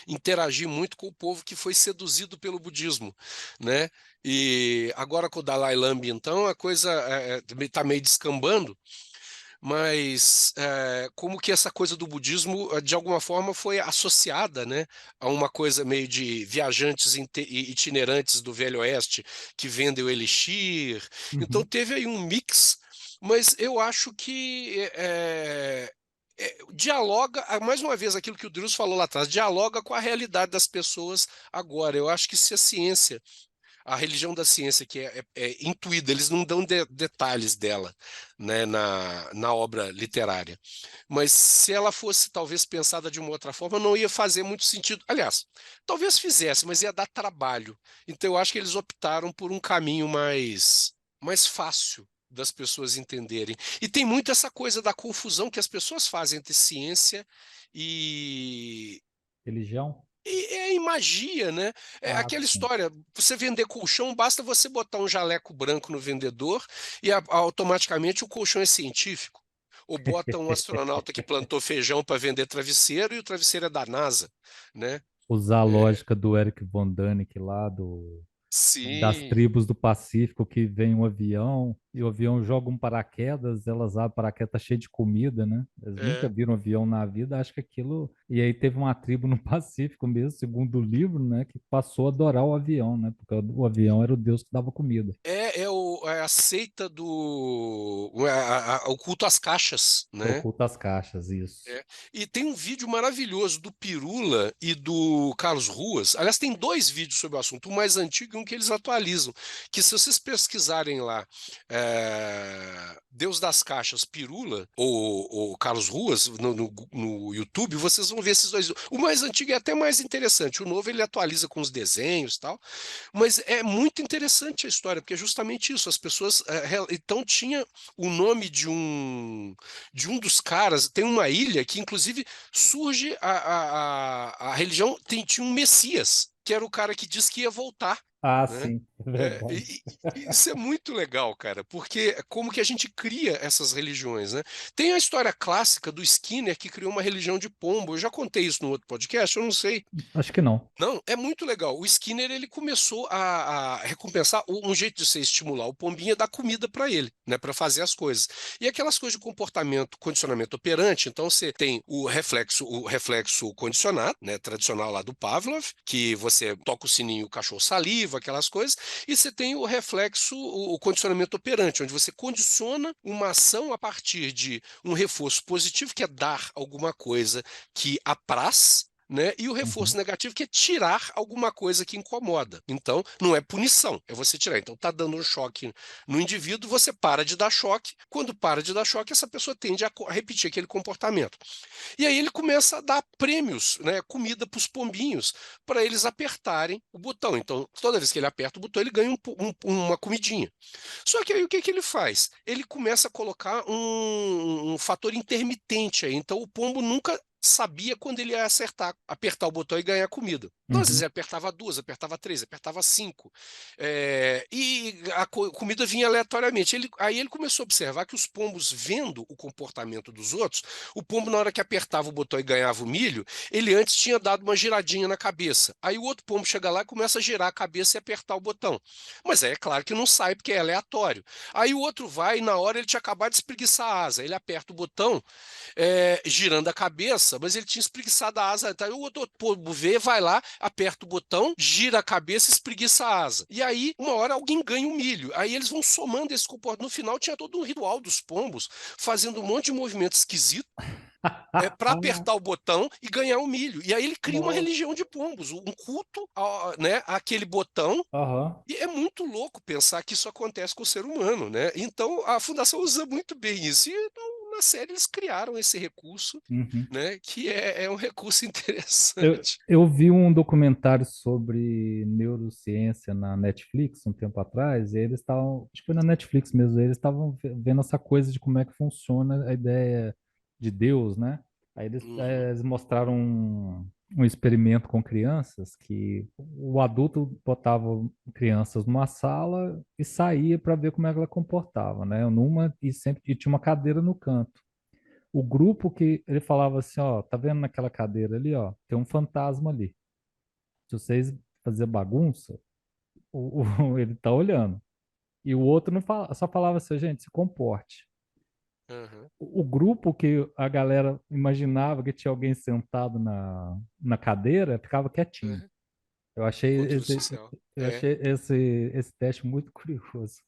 interagir muito com o povo que foi seduzido pelo budismo, né? E agora com o Dalai Lama, então, a coisa está meio descambando, mas como que essa coisa do budismo, de alguma forma, foi associada, né, a uma coisa meio de viajantes itinerantes do Velho Oeste que vendem o elixir. Então Uhum. teve aí um mix, mas eu acho que dialoga, mais uma vez, aquilo que o Drews falou lá atrás, dialoga com a realidade das pessoas agora. Eu acho que se a ciência, a religião da ciência, que é intuída, eles não dão detalhes dela, né, na obra literária. Mas se ela fosse talvez pensada de uma outra forma, não ia fazer muito sentido. Aliás, talvez fizesse, mas ia dar trabalho. Então eu acho que eles optaram por um caminho mais fácil das pessoas entenderem. E tem muito essa coisa da confusão que as pessoas fazem entre ciência e, Religião? em magia, né? É Ah, aquela sim. história, você vender colchão, basta você botar um jaleco branco no vendedor e automaticamente o colchão é científico. Ou bota um astronauta que plantou feijão para vender travesseiro e o travesseiro é da NASA, né? Usar a É, lógica do Eric Von Däniken lá, das sim, tribos do Pacífico, que vem um avião e o avião joga um paraquedas, elas abrem o paraquedas tá cheio de comida, né? Eles nunca é. viram um avião na vida, acho que aquilo. E aí teve uma tribo no Pacífico mesmo, segundo o livro, né? Que passou a adorar o avião, né? Porque o avião era o deus que dava comida. É a seita o culto às caixas, É o né? culto às caixas, isso. É. E tem um vídeo maravilhoso do Pirula e do Carlos Ruas. Aliás, tem dois vídeos sobre o assunto, um mais antigo e um que eles atualizam. Que se vocês pesquisarem lá, Deus das Caixas Pirula ou Carlos Ruas no YouTube, vocês vão ver esses dois. O mais antigo é até mais interessante. O novo ele atualiza com os desenhos e tal. Mas é muito interessante a história, porque é justamente isso. As pessoas. Então tinha o nome de um dos caras, tem uma ilha que, inclusive, surge a religião, tinha um Messias, que era o cara que disse que ia voltar. Ah, Né? sim, é É, verdade. isso é muito legal, cara, porque como que a gente cria essas religiões, né? Tem a história clássica do Skinner que criou uma religião de pombo. Eu já contei isso no outro podcast, eu não sei. Acho que não. Não, é muito legal. O Skinner ele começou a recompensar um jeito de você estimular o pombinho é dar comida para ele, né, para fazer as coisas. E aquelas coisas de comportamento, condicionamento operante. Então você tem o reflexo condicionado, né, tradicional lá do Pavlov, que você toca o sininho, o cachorro saliva, aquelas coisas. E você tem o reflexo, o condicionamento operante, onde você condiciona uma ação a partir de um reforço positivo, que é dar alguma coisa que apraz, né? E o reforço Uhum, negativo, que é tirar alguma coisa que incomoda. Então, não é punição, é você tirar. Então, tá dando um choque no indivíduo, você para de dar choque. Quando para de dar choque, essa pessoa tende a repetir aquele comportamento. E aí ele começa a dar prêmios, né? Comida para os pombinhos, para eles apertarem o botão. Então, toda vez que ele aperta o botão, ele ganha uma comidinha. Só que aí o que que ele faz? Ele começa a colocar um fator intermitente aí. Então o pombo nunca sabia quando ele ia acertar, apertar o botão e ganhar comida. Então, às vezes, uhum, ele apertava duas, apertava três, apertava cinco. E a comida vinha aleatoriamente. Aí ele começou a observar que os pombos, vendo o comportamento dos outros, o pombo, na hora que apertava o botão e ganhava o milho, ele antes tinha dado uma giradinha na cabeça. Aí o outro pombo chega lá e começa a girar a cabeça e apertar o botão. Mas é claro que não sai, porque é aleatório. Aí o outro vai e na hora ele tinha acabado de espreguiçar a asa. Ele aperta o botão, girando a cabeça, mas ele tinha espreguiçado a asa. Então o outro pombo vê, vai lá, aperta o botão, gira a cabeça e espreguiça a asa. E aí, uma hora, alguém ganha um milho. Aí eles vão somando esse comportamento. No final, tinha todo um ritual dos pombos, fazendo um monte de movimento esquisito, para apertar o botão e ganhar o milho. E aí ele cria uma Nossa. religião de pombos, um culto né, àquele botão. Aham. E é muito louco pensar que isso acontece com o ser humano, né? Então a Fundação usa muito bem isso. E na série eles criaram esse recurso, Uhum. né? Que é um recurso Eu, interessante. eu vi um documentário sobre neurociência na Netflix um tempo atrás, e eles estavam, acho que foi na Netflix mesmo, eles estavam vendo essa coisa de como é que funciona a ideia de Deus, né? Aí Uhum, eles mostraram um experimento com crianças que o adulto botava crianças numa sala e saía para ver como é que ela comportava, né? E tinha uma cadeira no canto. O grupo que ele falava assim, ó, tá vendo naquela cadeira ali, ó, tem um fantasma ali. Se vocês fazer bagunça, ele tá olhando. E o outro não fala, só falava assim, gente, se comporte. uhum, O grupo que a galera imaginava que tinha alguém sentado na cadeira ficava quietinho. uhum. Eu achei Controle esse, social. eu achei esse teste muito curioso.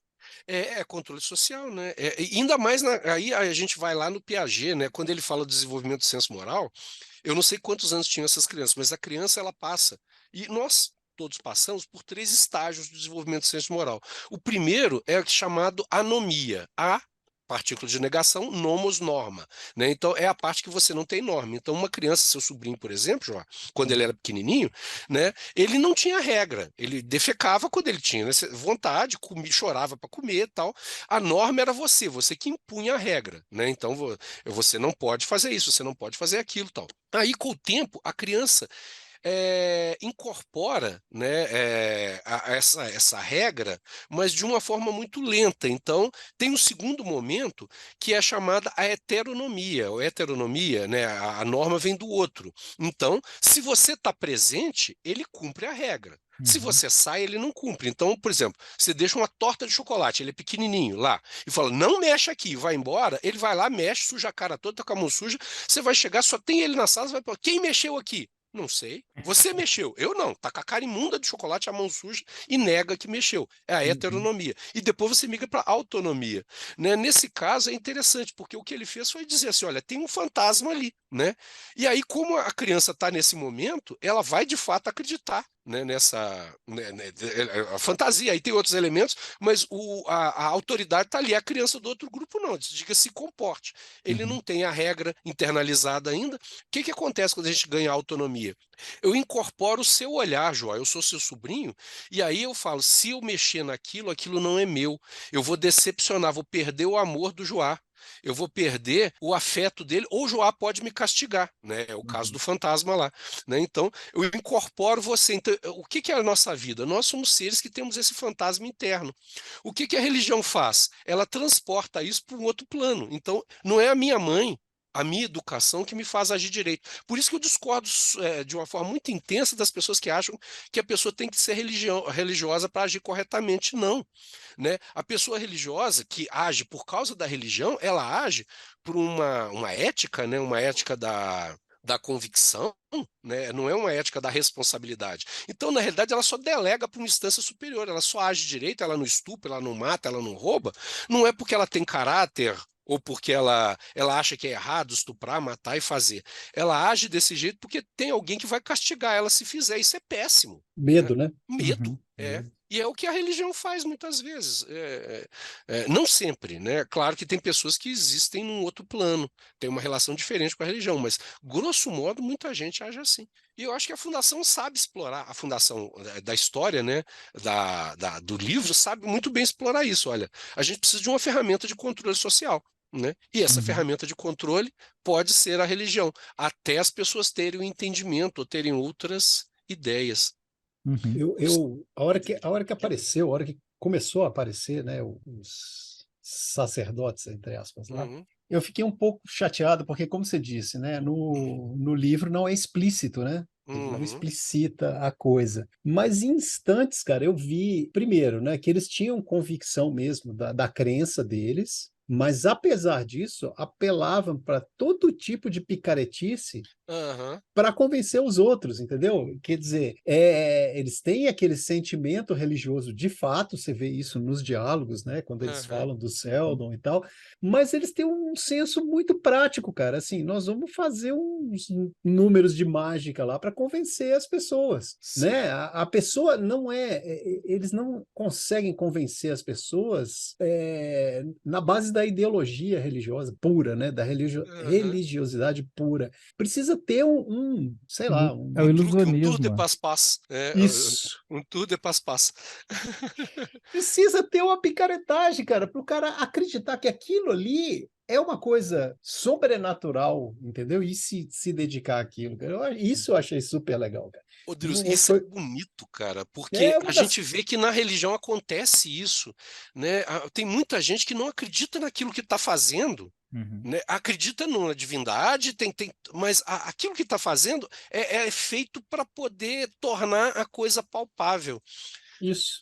É controle social, né? E ainda mais aí a gente vai lá no Piaget, né? Quando ele fala do desenvolvimento do senso moral, eu não sei quantos anos tinham essas crianças, mas a criança ela passa. E nós todos passamos por três estágios do desenvolvimento do senso moral. O primeiro é chamado anomia. A partícula de negação, nomos norma, né? Então é a parte que você não tem norma. Então uma criança, seu sobrinho, por exemplo, João, quando ele era pequenininho, né? Ele não tinha regra. Ele defecava quando ele tinha, né, vontade, comia, chorava para comer e tal. A norma era você que impunha a regra, né? Então você não pode fazer isso, você não pode fazer aquilo, tal. Aí com o tempo a criança incorpora, né, essa regra, mas de uma forma muito lenta. Então, tem um segundo momento que é chamada a heteronomia. A heteronomia, né, a norma vem do outro. Então, se você está presente, ele cumpre a regra. Se Uhum. você sai, ele não cumpre. Então, por exemplo, você deixa uma torta de chocolate, ele é pequenininho lá, e fala, não mexe aqui, vai embora, ele vai lá, mexe, suja a cara toda, tá com a mão suja, você vai chegar, só tem ele na sala, você vai falar, quem mexeu aqui? Não sei. Você mexeu. Eu não. Tá com a cara imunda de chocolate, a mão suja e nega que mexeu. É a Uhum. heteronomia. E depois você migra para a autonomia. Né? Nesse caso é interessante, porque o que ele fez foi dizer assim: olha, tem um fantasma ali. Né? E aí, como a criança está nesse momento, ela vai de fato acreditar. Né, a fantasia, aí tem outros elementos, mas a autoridade está ali, a criança do outro grupo não, diga se comporte. Ele Uhum. não tem a regra internalizada ainda. O que acontece quando a gente ganha autonomia? Eu incorporo o seu olhar, Jó. Eu sou seu sobrinho, e aí eu falo: se eu mexer naquilo, aquilo não é meu. Eu vou decepcionar, vou perder o amor do Joá. Eu vou perder o afeto dele, ou o Joá pode me castigar, né? É o caso Uhum. do fantasma lá, né? Então, eu incorporo você. Então, o que é a nossa vida? Nós somos seres que temos esse fantasma interno. O que a religião faz? Ela transporta isso para um outro plano. Então, não é a minha mãe, a minha educação que me faz agir direito. Por isso que eu discordo de uma forma muito intensa das pessoas que acham que a pessoa tem que ser religiosa para agir corretamente. Não. Né? A pessoa religiosa que age por causa da religião, ela age por uma ética, né? Uma ética da convicção, né? Não é uma ética da responsabilidade. Então, na realidade, ela só delega para uma instância superior, ela só age direito, ela não estupra, ela não mata, ela não rouba, não é porque ela tem caráter ou porque ela acha que é errado estuprar, matar e fazer. Ela age desse jeito porque tem alguém que vai castigar ela se fizer. Isso é péssimo. Né? Medo, né? Medo, Uhum. é. Medo. E é o que a religião faz muitas vezes. Não sempre, né? Claro que tem pessoas que existem num outro plano, tem uma relação diferente com a religião, mas, grosso modo, muita gente age assim. E eu acho que a Fundação sabe explorar, a Fundação da história, né, do livro, sabe muito bem explorar isso. Olha, a gente precisa de uma ferramenta de controle social. Né? E essa Uhum. ferramenta de controle pode ser a religião, até as pessoas terem um entendimento ou terem outras ideias. Uhum. A hora que apareceu, a hora que começou a aparecer, né, os sacerdotes, entre aspas, lá, Uhum, eu fiquei um pouco chateado, porque, como você disse, né, no livro não é explícito, né? Ele não uhum, explicita a coisa. Mas em instantes, cara, eu vi, primeiro, né, que eles tinham convicção mesmo da crença deles, mas apesar disso, apelavam para todo tipo de picaretice aham, para convencer os outros, entendeu? Quer dizer, eles têm aquele sentimento religioso de fato, você vê isso nos diálogos, né? Quando eles aham. falam do Seldon e tal, mas eles têm um senso muito prático, cara. Assim, nós vamos fazer uns números de mágica lá para convencer as pessoas, Sim. né? A pessoa não eles não conseguem convencer as pessoas na base da ideologia religiosa pura, né? Da Aham. religiosidade pura. Precisa ter sei lá, É o Um tour de ilusionismo. passe-passe. isso. Um tour de passe-passe. Precisa ter uma picaretagem, cara, para o cara acreditar que aquilo ali é uma coisa sobrenatural, entendeu? E se dedicar àquilo, cara. Isso eu achei super legal, cara. Ô, Deus, Não isso é foi, bonito, cara, porque é a uma gente das. vê que na religião acontece isso, né? Tem muita gente que não acredita naquilo que está fazendo, Uhum. né? Acredita numa divindade, mas aquilo que está fazendo é feito para poder tornar a coisa palpável. Isso.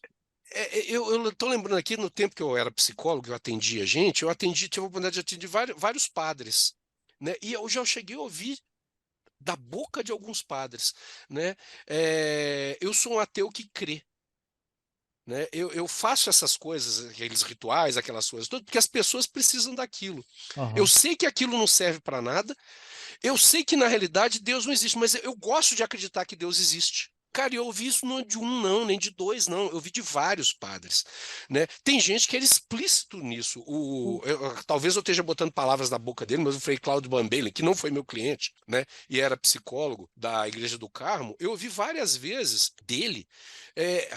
Eu estou lembrando aqui, no tempo que eu era psicólogo, eu atendia gente, tive a oportunidade de atender vários padres, né? E eu já cheguei a ouvir da boca de alguns padres, né? Eu sou um ateu que crê. Né? Eu faço essas coisas, aqueles rituais, aquelas coisas todas, porque as pessoas precisam daquilo. Eu Aham. sei que aquilo não serve para nada, eu sei que na realidade Deus não existe, mas eu gosto de acreditar que Deus existe. Cara, eu ouvi isso não de um, não, nem de dois, não. Eu ouvi de vários padres, né? Tem gente que era explícito nisso. Talvez eu esteja botando palavras na boca dele, mas o Frei Cláudio Bambelen, que não foi meu cliente, né? E era psicólogo da Igreja do Carmo, eu ouvi várias vezes dele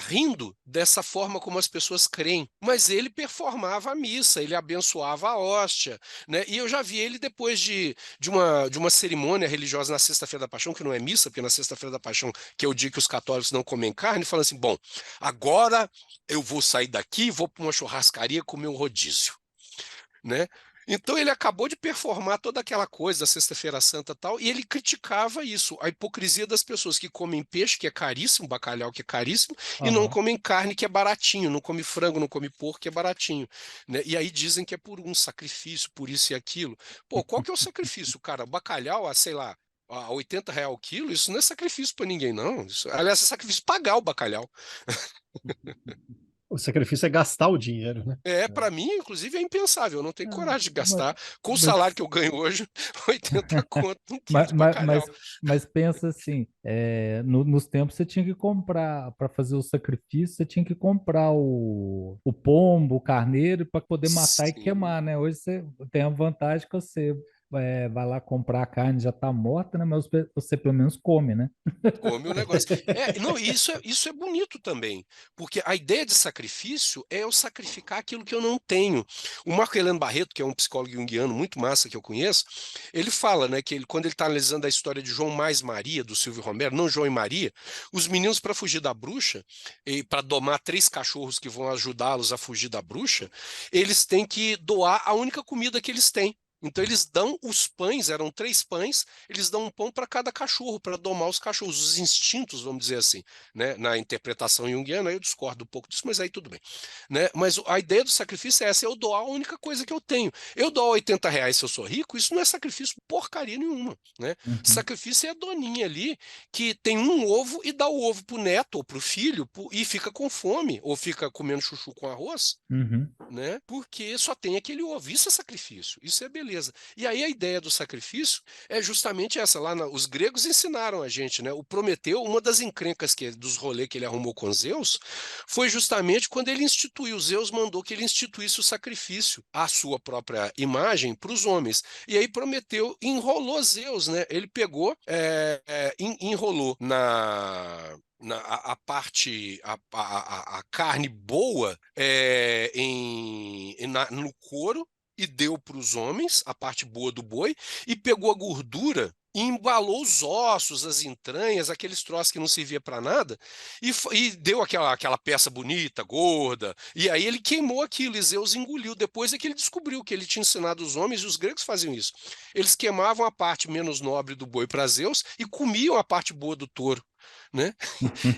rindo dessa forma como as pessoas creem. Mas ele performava a missa, ele abençoava a hóstia, né? E eu já vi ele depois de uma cerimônia religiosa na Sexta-feira da Paixão, que não é missa, porque na Sexta-feira da Paixão, que é o dia que os católicos não comem carne, falando assim: bom, agora eu vou sair daqui e vou para uma churrascaria comer um rodízio, né? Então ele acabou de performar toda aquela coisa da Sexta-feira Santa e tal, e ele criticava isso, a hipocrisia das pessoas que comem peixe, que é caríssimo, bacalhau, que é caríssimo, e não Aham. comem carne, que é baratinho, não come frango, não come porco, que é baratinho, né? E aí dizem que é por um sacrifício, por isso e aquilo. Pô, qual que é o sacrifício, cara? Bacalhau, sei lá, a R$ 80 o quilo, isso não é sacrifício para ninguém, não. Aliás, é sacrifício pagar o bacalhau. O sacrifício é gastar o dinheiro, né? Para mim, inclusive, é impensável. Eu não tenho É, coragem de mas, gastar com o salário mas, que eu ganho hoje, 80 conto num quilo mas, de mas, bacalhau. mas, mas pensa assim, nos tempos você tinha que comprar, para fazer o sacrifício, você tinha que comprar o pombo, o carneiro, para poder matar e Sim. queimar, né? Hoje você tem a vantagem que você vai lá comprar a carne, já está morta, né? Mas você pelo menos come, né? Come o negócio. Não, isso é bonito também, porque a ideia de sacrifício é eu sacrificar aquilo que eu não tenho. O Marco Heleno Barreto, que é um psicólogo junguiano muito massa que eu conheço, ele fala, né, que quando ele está analisando a história de João mais Maria, do Silvio Romero, não João e Maria, os meninos, para fugir da bruxa, e para domar 3 cachorros que vão ajudá-los a fugir da bruxa, eles têm que doar a única comida que eles têm. Então eles dão os pães, eram 3 pães, eles dão um pão para cada cachorro, para domar os cachorros, os instintos, vamos dizer assim, né? Na interpretação junguiana, eu discordo um pouco disso, mas aí tudo bem, né? Mas a ideia do sacrifício é essa: eu doar a única coisa que eu tenho. Eu dou R$ 80 se eu sou rico, isso não é sacrifício porcaria nenhuma, né? Uhum, Sacrifício é a doninha ali que tem um ovo e dá o ovo pro neto ou pro filho e fica com fome, ou fica comendo chuchu com arroz, uhum, né? Porque só tem aquele ovo. Isso é sacrifício, isso é beleza. E aí a ideia do sacrifício é justamente essa. Os gregos ensinaram a gente, né? O Prometeu, uma das encrencas dos rolês que ele arrumou com Zeus, foi justamente quando ele instituiu. Zeus mandou que ele instituísse o sacrifício à sua própria imagem para os homens. E aí Prometeu enrolou Zeus, né? Ele pegou, enrolou a parte, a carne boa no couro e deu para os homens, a parte boa do boi, e pegou a gordura e embalou os ossos, as entranhas, aqueles troços que não servia para nada, e deu aquela peça bonita, gorda, e aí ele queimou aquilo, e Zeus engoliu. Depois é que ele descobriu que ele tinha ensinado os homens, e os gregos faziam isso. Eles queimavam a parte menos nobre do boi para Zeus e comiam a parte boa do touro, né?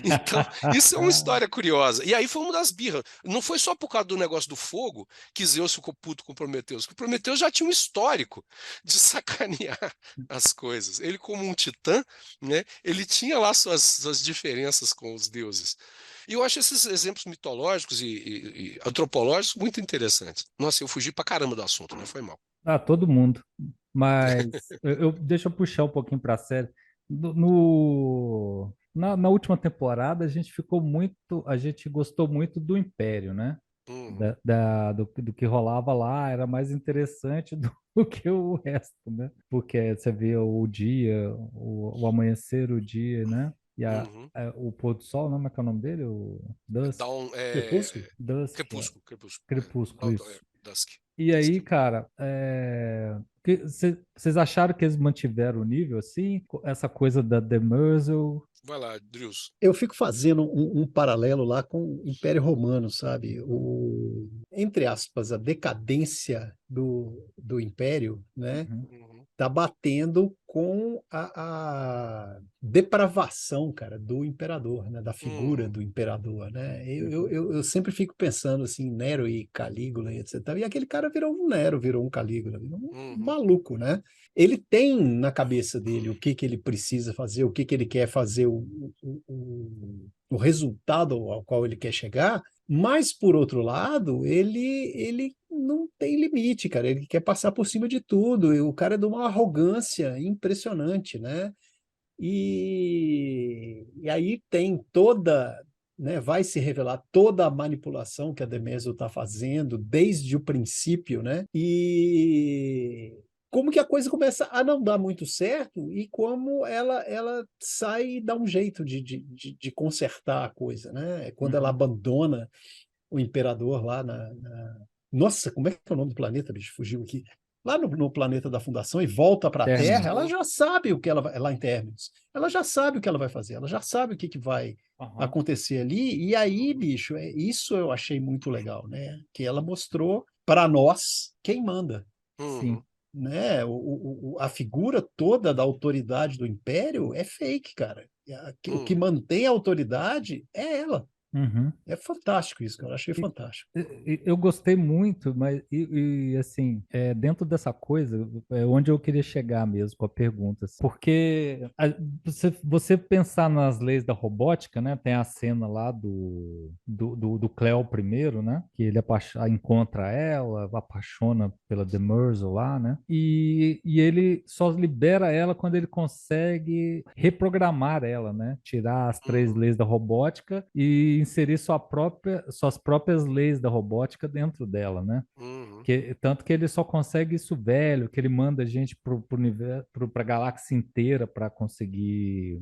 Então, isso é uma história curiosa. E aí foi uma das birras. Não foi só por causa do negócio do fogo que Zeus ficou puto com Prometeus, porque Prometeus já tinha um histórico de sacanear as coisas. Ele, como um titã, né, ele tinha lá suas diferenças com os deuses. E eu acho esses exemplos mitológicos e antropológicos muito interessantes. Nossa, eu fugi pra caramba do assunto, né? Foi mal. todo mundo. Mas deixa eu puxar um pouquinho para a série. Na última temporada, a gente gostou muito do Império, né? Uhum, Do que rolava lá, era mais interessante do que o resto, né? Porque você vê o dia, o amanhecer, o dia, né? E uhum. o pôr do sol, não, como é que é o nome dele? O Dusk, Crepúsculo? Crepúsculo, Crepúsculo. Crepúsculo, isso. Dusk. E Dusk. aí, cara, vocês acharam que eles mantiveram o nível assim? Essa coisa da The Demerzel? Vai lá, Drius. Eu fico fazendo um paralelo lá com o Império Romano, sabe? Entre aspas, a decadência do Império, né? Uhum, Uhum, Tá batendo com a depravação, cara, do imperador, né? Da figura uhum, do imperador, né? uhum, Eu sempre fico pensando assim, Nero e Calígula e etc. E aquele cara virou um Nero, virou um Calígula, virou um uhum, maluco, né? Ele tem na cabeça dele o que que ele precisa fazer, o que que ele quer fazer, o resultado ao qual ele quer chegar, mas, por outro lado, ele não tem limite, cara. Ele quer passar por cima de tudo. E o cara é de uma arrogância impressionante, né? E aí tem toda, né, vai se revelar toda a manipulação que a Demézio está fazendo desde o princípio, né? E como que a coisa começa a não dar muito certo e como ela sai e dá um jeito de consertar a coisa, né? É quando ela Uhum. abandona o imperador lá Nossa, como é que é o nome do planeta, bicho? Fugiu aqui. Lá no planeta da Fundação e volta para a Terra, Terminus. ela Sim. já sabe o que ela vai, lá em Terminus, ela já sabe o que ela vai fazer, ela já sabe o que vai Aham. acontecer ali, e aí, bicho, isso eu achei muito legal, né? Que ela mostrou para nós quem manda, Sim. Uhum. né? A figura toda da autoridade do Império é fake, cara. O que Uhum. mantém a autoridade é ela. Uhum. É fantástico isso, cara. Eu achei fantástico. Eu gostei muito, mas assim, dentro dessa coisa, é onde eu queria chegar mesmo com a pergunta, assim. Porque você pensar nas leis da robótica, né? Tem a cena lá do Cleo primeiro, né? Que ele encontra ela, apaixona pela Demerzel lá, né? E ele só libera ela quando ele consegue reprogramar ela, né? Tirar as três Uhum. leis da robótica e inserir suas próprias leis da robótica dentro dela, né? Uhum. Tanto que ele só consegue isso velho, que ele manda gente para a galáxia inteira para conseguir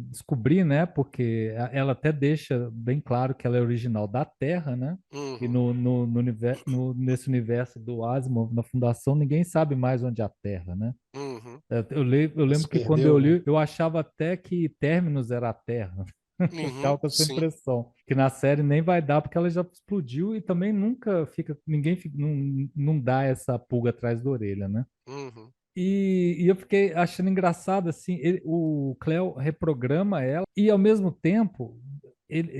descobrir, né? Porque ela até deixa bem claro que ela é original da Terra, né? E Uhum. nesse universo do Asimov, na Fundação, ninguém sabe mais onde é a Terra, né? Uhum. Eu Ela se lembro que quando eu perdeu, né? li, eu achava até que Terminus era a Terra. Eu ficava Uhum. com essa Sim. impressão. Que na série nem vai dar, porque ela já explodiu e também nunca fica. Não dá essa pulga atrás da orelha, né? Uhum. E eu fiquei achando engraçado assim, o Cleo reprograma ela e ao mesmo tempo ele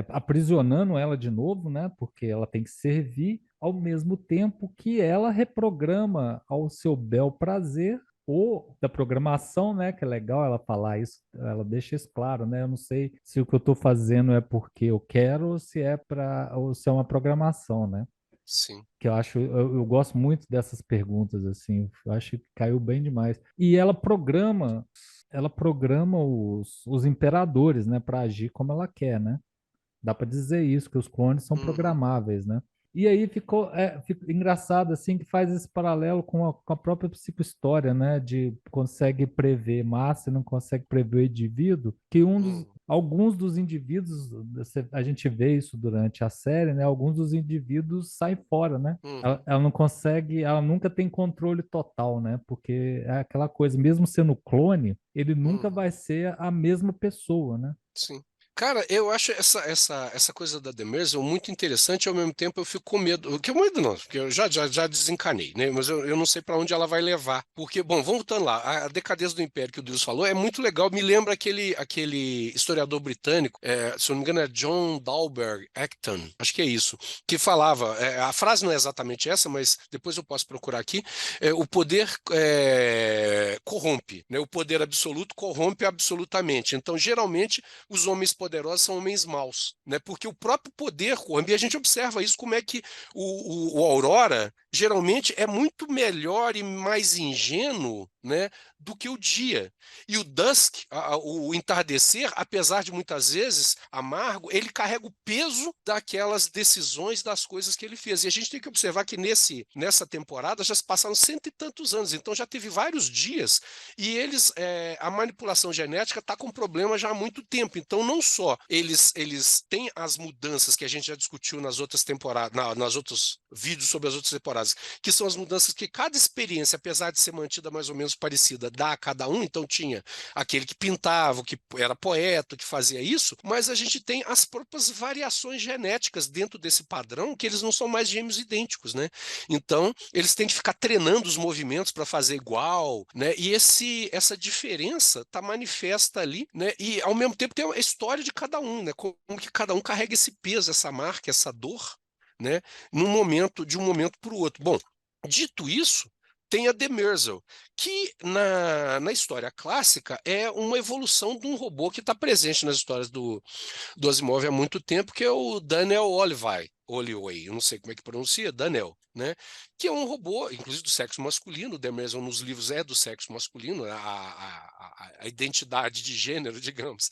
aprisionando ela de novo, né? Porque ela tem que servir ao mesmo tempo que ela reprograma ao seu bel prazer ou da programação, né? Que é legal ela falar isso, ela deixa isso claro, né? Eu não sei se o que eu estou fazendo é porque eu quero ou se é uma programação, né? Sim. Que eu gosto muito dessas perguntas, assim, eu acho que caiu bem demais. E ela programa os imperadores, né, para agir como ela quer, né? Dá para dizer isso, que os clones são Uhum. programáveis, né? E aí ficou engraçado, assim, que faz esse paralelo com a própria psicohistória, né? De consegue prever massa e não consegue prever o indivíduo, que Uhum. alguns dos indivíduos, a gente vê isso durante a série, né? Alguns dos indivíduos saem fora, né? Ela, Uhum. ela não consegue, ela nunca tem controle total, né? Porque é aquela coisa, mesmo sendo clone, ele nunca Uhum. vai ser a mesma pessoa, né? Sim. Cara, eu acho essa coisa da Demerzel muito interessante e ao mesmo tempo eu fico com medo. Que medo não, porque eu já desencanei, né? Mas eu não sei para onde ela vai levar. Porque, bom, voltando lá, a decadência do Império que o Deus falou é muito legal. Me lembra aquele historiador britânico, se eu não me engano é John Dalberg Acton, acho que é isso, que falava, a frase não é exatamente essa, mas depois eu posso procurar aqui, o poder corrompe, né? O poder absoluto corrompe absolutamente. Então, geralmente, os homens poderosos são homens maus, né? Porque o próprio poder corrompe. E a gente observa isso, como é que o Aurora geralmente é muito melhor e mais ingênuo, né, do que o dia. E o Dusk, o entardecer, apesar de muitas vezes amargo, ele carrega o peso daquelas decisões, das coisas que ele fez. E a gente tem que observar que nessa temporada já se passaram cento e tantos anos, então já teve vários dias e a manipulação genética está com problema já há muito tempo. Então, não só eles têm as mudanças que a gente já discutiu nas outras temporadas, nas outros vídeos sobre as outras temporadas, que são as mudanças que cada experiência, apesar de ser mantida mais ou menos parecida, dá a cada um. Então, tinha aquele que pintava, que era poeta, que fazia isso, mas a gente tem as próprias variações genéticas dentro desse padrão, que eles não são mais gêmeos idênticos, né? Então, eles têm que ficar treinando os movimentos para fazer igual, né? E essa diferença está manifesta ali, né? E ao mesmo tempo tem a história de cada um, né? Como que cada um carrega esse peso, essa marca, essa dor, né? De um momento para o outro. Bom, dito isso, tem a Demerzel, que na história clássica é uma evolução de um robô que está presente nas histórias do Asimov há muito tempo, que é o Daniel Holloway, eu não sei como é que pronuncia, Daniel, né? Que é um robô, inclusive do sexo masculino. O Demerzel nos livros é do sexo masculino, a identidade de gênero, digamos,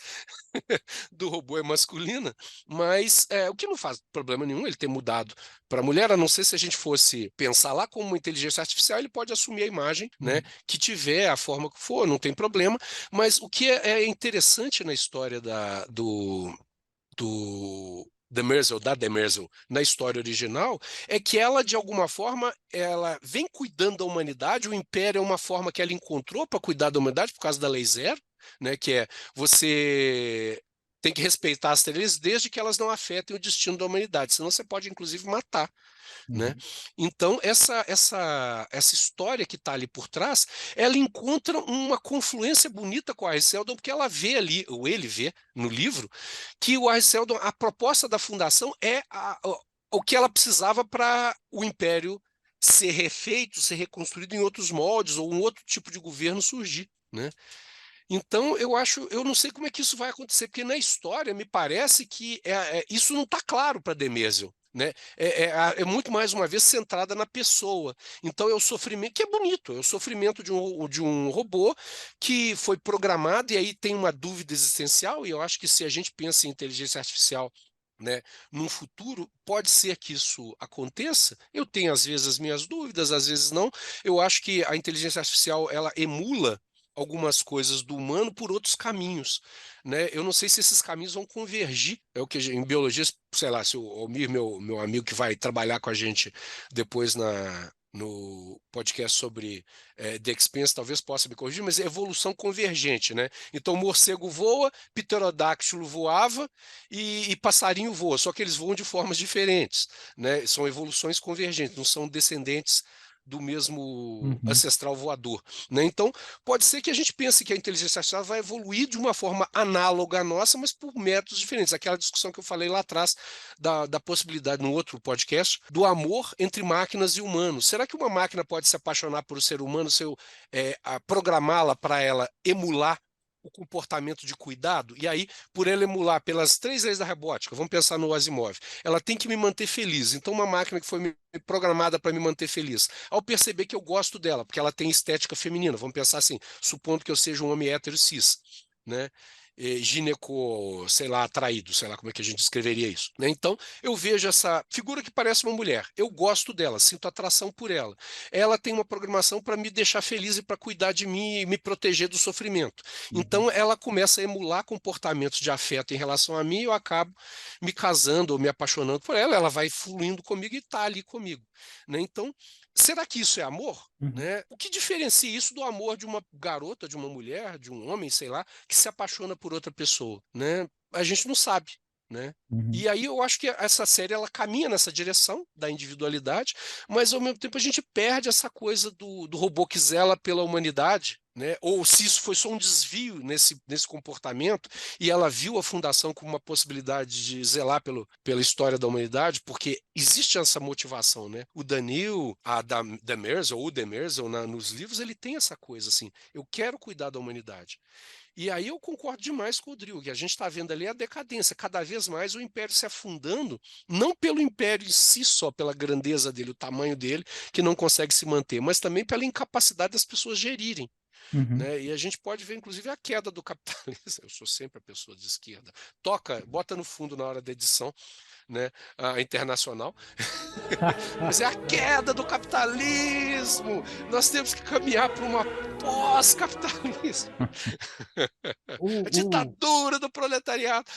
do robô é masculina, mas o que não faz problema nenhum ele ter mudado para mulher, a não ser se a gente fosse pensar lá como uma inteligência artificial, ele pode assumir a imagem, né, que tiver, a forma que for, não tem problema, mas o que é interessante na história do Demerzel, da Demerzel, na história original, é que ela, de alguma forma, ela vem cuidando da humanidade, o Império é uma forma que ela encontrou para cuidar da humanidade por causa da Lei Zero, né, que é você tem que respeitar as leis desde que elas não afetem o destino da humanidade, senão você pode, inclusive, matar. Né? Uhum. Então, essa história que está ali por trás, ela encontra uma confluência bonita com o R. Seldon, porque ela vê ali, ou ele vê no livro, que o R. Seldon, a proposta da fundação é o que ela precisava para o Império ser refeito, ser reconstruído em outros moldes, ou um outro tipo de governo surgir. Né? Então, eu não sei como é que isso vai acontecer, porque na história me parece que isso não está claro para Demésil. Né? É muito mais uma vez centrada na pessoa. Então é o sofrimento, que é bonito, é o sofrimento de um robô que foi programado, e aí tem uma dúvida existencial, e eu acho que se a gente pensa em inteligência artificial, né, num futuro, pode ser que isso aconteça. Eu tenho às vezes as minhas dúvidas, às vezes não. Eu acho que a inteligência artificial ela emula algumas coisas do humano por outros caminhos, né? Eu não sei se esses caminhos vão convergir. É o que em biologia, sei lá, se o Almir, meu amigo que vai trabalhar com a gente depois no podcast sobre The Expanse, talvez possa me corrigir, mas é evolução convergente, né? Então, morcego voa, pterodáctilo voava e passarinho voa, só que eles voam de formas diferentes, né? São evoluções convergentes, não são descendentes do mesmo Uhum. ancestral voador, né? Então, pode ser que a gente pense que a inteligência artificial vai evoluir de uma forma análoga à nossa, mas por métodos diferentes. Aquela discussão que eu falei lá atrás da possibilidade, no outro podcast, do amor entre máquinas e humanos. Será que uma máquina pode se apaixonar por um ser humano se eu programá-la para ela emular o comportamento de cuidado? E aí, por ela emular pelas 3 leis da robótica, vamos pensar no Asimov, ela tem que me manter feliz. Então, uma máquina que foi programada para me manter feliz, ao perceber que eu gosto dela, porque ela tem estética feminina, vamos pensar assim, supondo que eu seja um homem hétero cis, né? Gineco, sei lá, atraído, sei lá como é que a gente descreveria isso, né? Então, eu vejo essa figura que parece uma mulher, eu gosto dela, sinto atração por ela. Ela tem uma programação para me deixar feliz e para cuidar de mim e me proteger do sofrimento. Uhum. Então, ela começa a emular comportamentos de afeto em relação a mim e eu acabo me casando ou me apaixonando por ela, ela vai fluindo comigo e está ali comigo, né? Então, será que isso é amor? Uhum. Né? O que diferencia isso do amor de uma garota, de uma mulher, de um homem, sei lá, que se apaixona por outra pessoa? Né? A gente não sabe. Né? Uhum. E aí eu acho que essa série ela caminha nessa direção da individualidade, mas ao mesmo tempo a gente perde essa coisa do robô que zela pela humanidade, né? Ou se isso foi só um desvio nesse comportamento e ela viu a fundação como uma possibilidade de zelar pela história da humanidade, porque existe essa motivação, né? O Danil, Demerzel, ou o Demerzel, nos livros, ele tem essa coisa assim, eu quero cuidar da humanidade. E aí eu concordo demais com o Rodrigo, que a gente está vendo ali a decadência, cada vez mais o império se afundando, não pelo império em si só, pela grandeza dele, o tamanho dele, que não consegue se manter, mas também pela incapacidade das pessoas gerirem. Uhum. Né? E a gente pode ver, inclusive, a queda do capitalismo. Eu sou sempre a pessoa de esquerda. Toca, bota no fundo na hora da edição, né? A internacional. Mas é a queda do capitalismo. Nós temos que caminhar para uma pós-capitalismo. A O, ditadura do proletariado.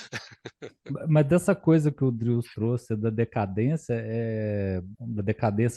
Mas dessa coisa que o Drews trouxe da decadência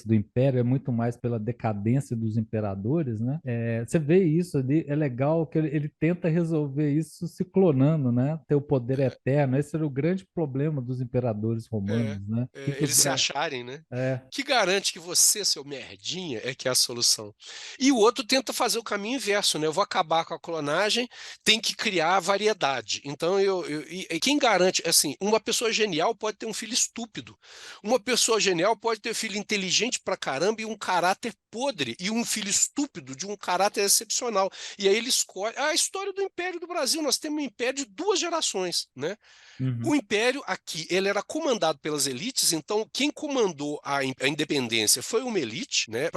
do império, é muito mais pela decadência dos imperadores, né? Você vê isso ali, é legal que ele tenta resolver isso se clonando, né? Ter o poder eterno. Esse era o grande problema dos imperadores É, romanos, né? eles se acharem, né? É, Que garante que você, seu merdinha, é que é a solução. E o outro tenta fazer o caminho inverso, né? Eu vou acabar com a clonagem, tem que criar variedade. Então, e quem garante, assim, uma pessoa genial pode ter um filho estúpido. Uma pessoa genial pode ter um filho inteligente pra caramba e um caráter podre. E um filho estúpido de um caráter excepcional. sensacional. E aí ele escolhe a história do Império do Brasil. Nós temos um império de 2 gerações, né? Uhum. O Império aqui, ele era comandado pelas elites, então quem comandou a independência foi uma elite, né?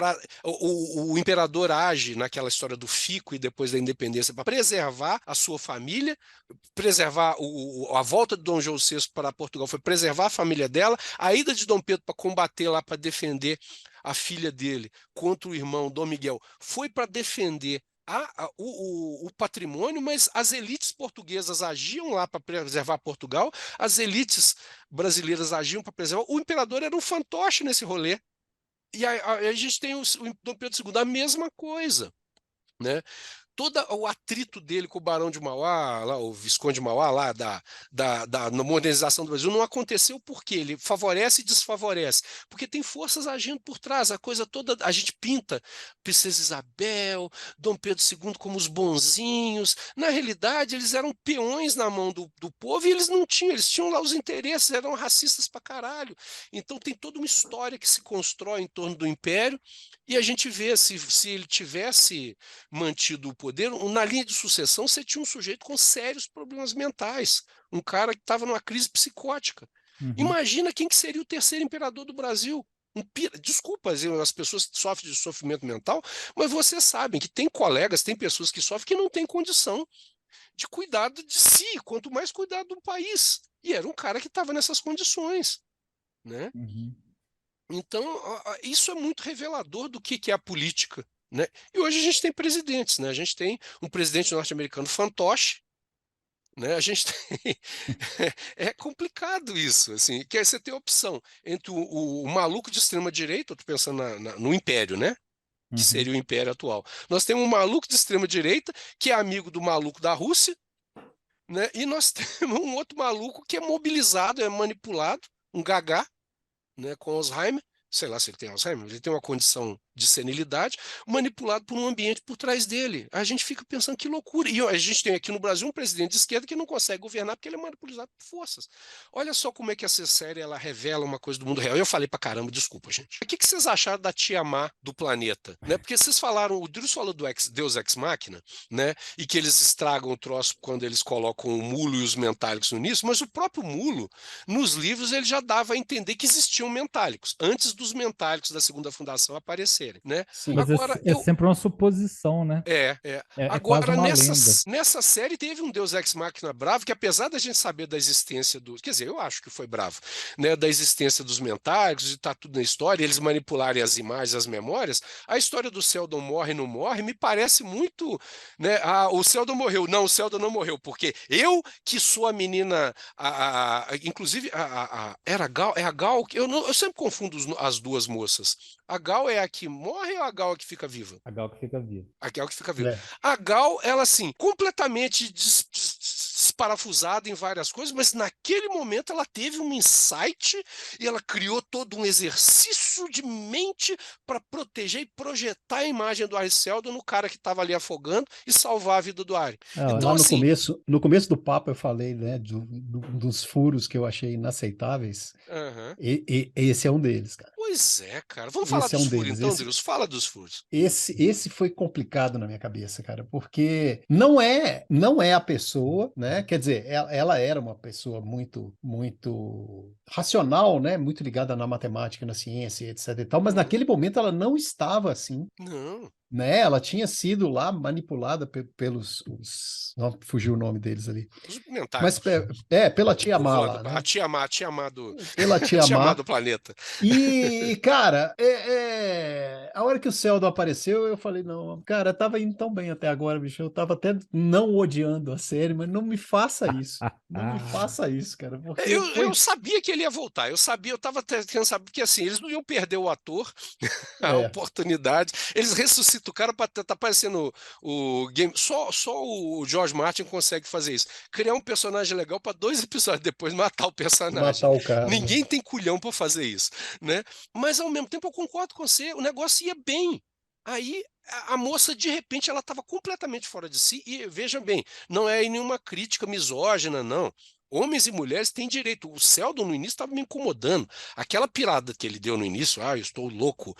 O imperador age naquela história do fico e depois da independência para preservar a sua família, preservar a volta de Dom João VI para Portugal foi preservar a família dela, a ida de Dom Pedro para combater lá, para defender a filha dele contra o irmão Dom Miguel, foi para defender o patrimônio, mas as elites portuguesas agiam lá para preservar Portugal, as elites brasileiras agiam para preservar. O imperador era um fantoche nesse rolê. E a gente tem o Dom Pedro II, a mesma coisa, né? Todo o atrito dele com o Barão de Mauá, lá, o Visconde de Mauá, lá na modernização do Brasil, não aconteceu porque ele favorece e desfavorece. Porque tem forças agindo por trás, a coisa toda, a gente pinta Princesa Isabel, Dom Pedro II como os bonzinhos. Na realidade, eles eram peões na mão do povo e eles não tinham, eles tinham lá os interesses, eram racistas pra caralho. Então tem toda uma história que se constrói em torno do Império e a gente vê se ele tivesse mantido o poder, na linha de sucessão você tinha um sujeito com sérios problemas mentais, um cara que estava numa crise psicótica. Uhum. Imagina quem que seria o terceiro imperador do Brasil. Desculpa as pessoas que sofrem de sofrimento mental, mas vocês sabem que tem colegas, tem pessoas que sofrem que não têm condição de cuidar de si, quanto mais cuidar do país. E era um cara que estava nessas condições, né? Uhum. Então, isso é muito revelador do que é a política, né? E hoje a gente tem presidentes, né? A gente tem um presidente norte-americano fantoche, né? A gente tem... É complicado isso, assim, que aí você tem a opção entre o maluco de extrema-direita, eu estou pensando no Império, né? Que Uhum. seria o Império atual. Nós temos um maluco de extrema-direita, que é amigo do maluco da Rússia, né? E nós temos um outro maluco que é mobilizado, é manipulado, um gagá, né, com Alzheimer, sei lá se ele tem Alzheimer, ele tem uma condição de senilidade, manipulado por um ambiente por trás dele. A gente fica pensando que loucura. E a gente tem aqui no Brasil um presidente de esquerda que não consegue governar porque ele é manipulado por forças. Olha só como é que essa série ela revela uma coisa do mundo real. Eu falei pra caramba, desculpa, gente. O que vocês acharam da Tiamat do planeta? Né? Porque vocês falaram, o Drus falou do Deus Ex Machina, né? E que eles estragam o troço quando eles colocam o mulo e os mentálicos no início, mas o próprio mulo, nos livros, ele já dava a entender que existiam mentálicos, antes dos mentálicos da segunda fundação aparecerem, né? Sim. Mas Agora, é sempre uma suposição, né? É quase agora uma lenda. nessa série teve um Deus Ex Machina bravo, que apesar da gente saber da existência do, quer dizer, eu acho que foi bravo, né, da existência dos mentálicos, e tá tudo na história, eles manipularem as imagens, as memórias, a história do Seldon morre não morre, me parece muito, né, o Seldon morreu, não, o Seldon não morreu, porque eu que sou a menina, inclusive, era a Gal, é a Gal, eu sempre confundo as duas moças, a Gal é a que morre ou a Gal é a que fica viva? A Gal que fica viva. A Gal que fica viva. É. A Gal, ela assim, completamente desparafusada em várias coisas, mas naquele momento ela teve um insight e ela criou todo um exercício de mente para proteger e projetar a imagem do Ari Seldon no cara que estava ali afogando e salvar a vida do Ari. Então, Lá assim, no começo do papo eu falei, né, dos furos que eu achei inaceitáveis. aham. Esse é um deles, cara. Pois é, cara. Vamos falar Esse é dos um furos deles. então, Deus? Fala dos furos. Esse foi complicado na minha cabeça, cara, porque não é a pessoa, né? Quer dizer, ela era uma pessoa muito racional, né? Muito ligada na matemática, na ciência, etc. e tal, mas Uhum. naquele momento ela não estava assim, Não. né? Ela tinha sido lá manipulada pelos não fugiu o nome deles ali, Os mas mentálicos. pela O Tiamat lá, A né? Tiamat Pela Tiamat Tiamat. do planeta. Cara, a hora que o Sheldon apareceu, eu falei, não, cara, tava indo tão bem até agora, bicho. Eu tava até não odiando a série, mas não me faça isso. Não me faça isso, cara, porque Eu foi. sabia que ele ia voltar, eu sabia, eu estava querendo saber, porque assim, eles não iam perder o ator, a É, oportunidade, eles ressuscitam o cara para tá parecendo o game, só o George Martin consegue fazer isso, criar um personagem legal para 2 episódios depois matar o personagem. matar o cara, né? Ninguém tem culhão para fazer isso, né? Mas ao mesmo tempo eu concordo com você, o negócio ia bem. Aí a moça, de repente, ela estava completamente fora de si, e veja bem, não é nenhuma crítica misógina, não. Homens e mulheres têm direito. O Seldon no início estava me incomodando. Aquela pirada que ele deu no início, eu estou louco,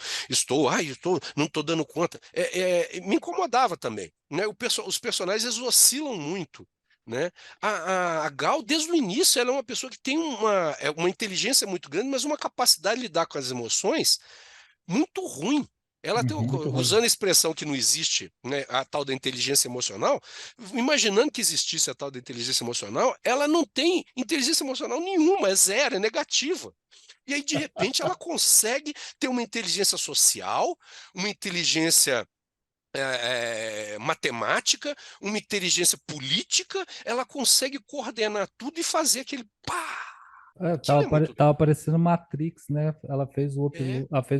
não estou dando conta, me incomodava também, né? Os personagens eles oscilam muito, né? A Gal, desde o início, ela é uma pessoa que tem uma inteligência muito grande, mas uma capacidade de lidar com as emoções muito ruim. Ela tem, Muito ruim. usando a expressão que não existe, né, a tal da inteligência emocional, imaginando que existisse a tal da inteligência emocional, ela não tem inteligência emocional nenhuma, é zero, é negativa. E aí, de repente, ela consegue ter uma inteligência social, uma inteligência matemática, uma inteligência política, ela consegue coordenar tudo e fazer aquele pá! Aquilo é muito Tava legal. aparecendo Matrix, né? É, Ela fez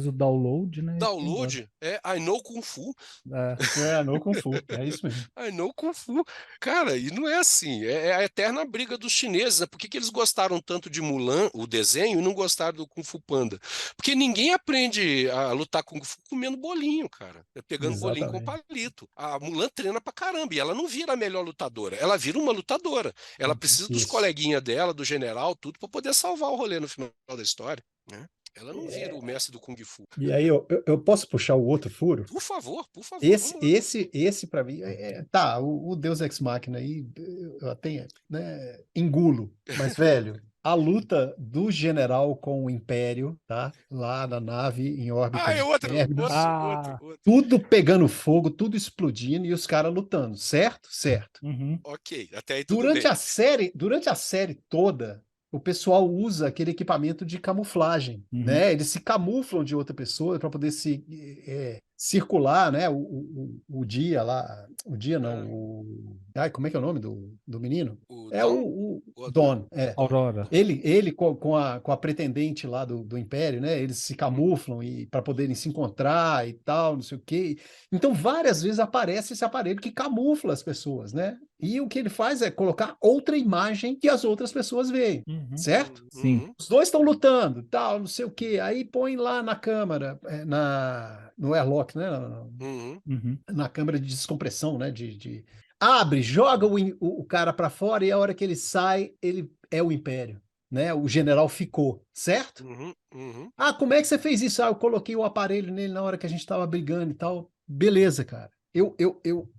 o download, né? E foi embora. download, I know Kung Fu. É, No Kung Fu, é isso mesmo. I know Kung Fu. Cara, e não é assim. É a eterna briga dos chineses, né? Por que que eles gostaram tanto de Mulan, o desenho, e não gostaram do Kung Fu Panda? Porque ninguém aprende a lutar Kung Fu comendo bolinho, cara. Pegando bolinho com Exatamente. palito. A Mulan treina pra caramba e ela não vira a melhor lutadora. Ela vira uma lutadora. Ela precisa dos Isso. coleguinhas dela, do general, tudo, pra poder salvar o rolê no final da história, né? Ela não vira o mestre do Kung Fu. E aí eu posso puxar o outro furo? Por favor, vamos lá. Esse para mim, tá, o Deus Ex Machina aí, eu até, né, engulo, mas, velho, a luta do general com o Império, tá, lá na nave em órbita É de outro, Terminus, Ah, outro. tudo pegando fogo, tudo explodindo e os caras lutando, certo? Certo. uhum, Ok, até aí tudo bem. Durante a série toda, o pessoal usa aquele equipamento de camuflagem, uhum. né? Eles se camuflam de outra pessoa para poder circular, né? O dia lá, o dia não, Ah, ai, como é que é o nome do menino? o É Dom? o O Dom? Don, O é. Dom. Aurora. Ele com a pretendente lá do Império, né? Eles se camuflam e para poderem se encontrar e tal, não sei o quê. Então, várias vezes aparece esse aparelho que camufla as pessoas, né? E o que ele faz é colocar outra imagem que as outras pessoas veem, Uhum. certo? Sim. Os dois estão lutando, tal, não sei o quê. Aí põe lá na câmara, no airlock, né? Uhum, Uhum. Na câmara de descompressão, né? Abre, joga o cara para fora e a hora que ele sai, ele é o Império, né? O general ficou, certo? uhum, uhum. Ah, como é que você fez isso? Ah, eu coloquei o aparelho nele na hora que a gente estava brigando e tal. Beleza, cara.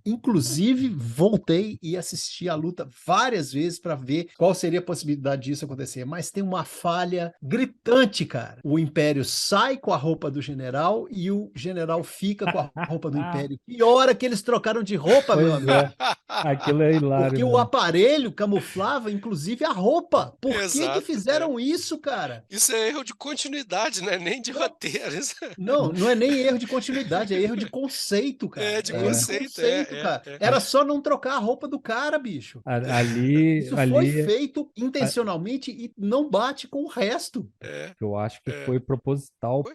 Inclusive, voltei e assisti a luta várias vezes para ver qual seria a possibilidade disso acontecer. Mas tem uma falha gritante, cara. O Império sai com a roupa do general e o general fica com a roupa do Império. Que hora que eles trocaram de roupa, meu Pois amigo? é, aquilo é hilário Porque o mesmo. aparelho camuflava, inclusive, a roupa. Por que que Exato, é. fizeram isso, cara? Isso é erro de continuidade, né? Nem de Não, roteiro. Isso não, não é nem erro de continuidade, é erro de conceito, é cara. de É erro de É, conceito, conceito, cara. Era a- só não trocar a roupa do cara, bicho. ali, Isso foi ali, feito intencionalmente e não bate com o resto. é, eu acho que é. foi proposital. Foi?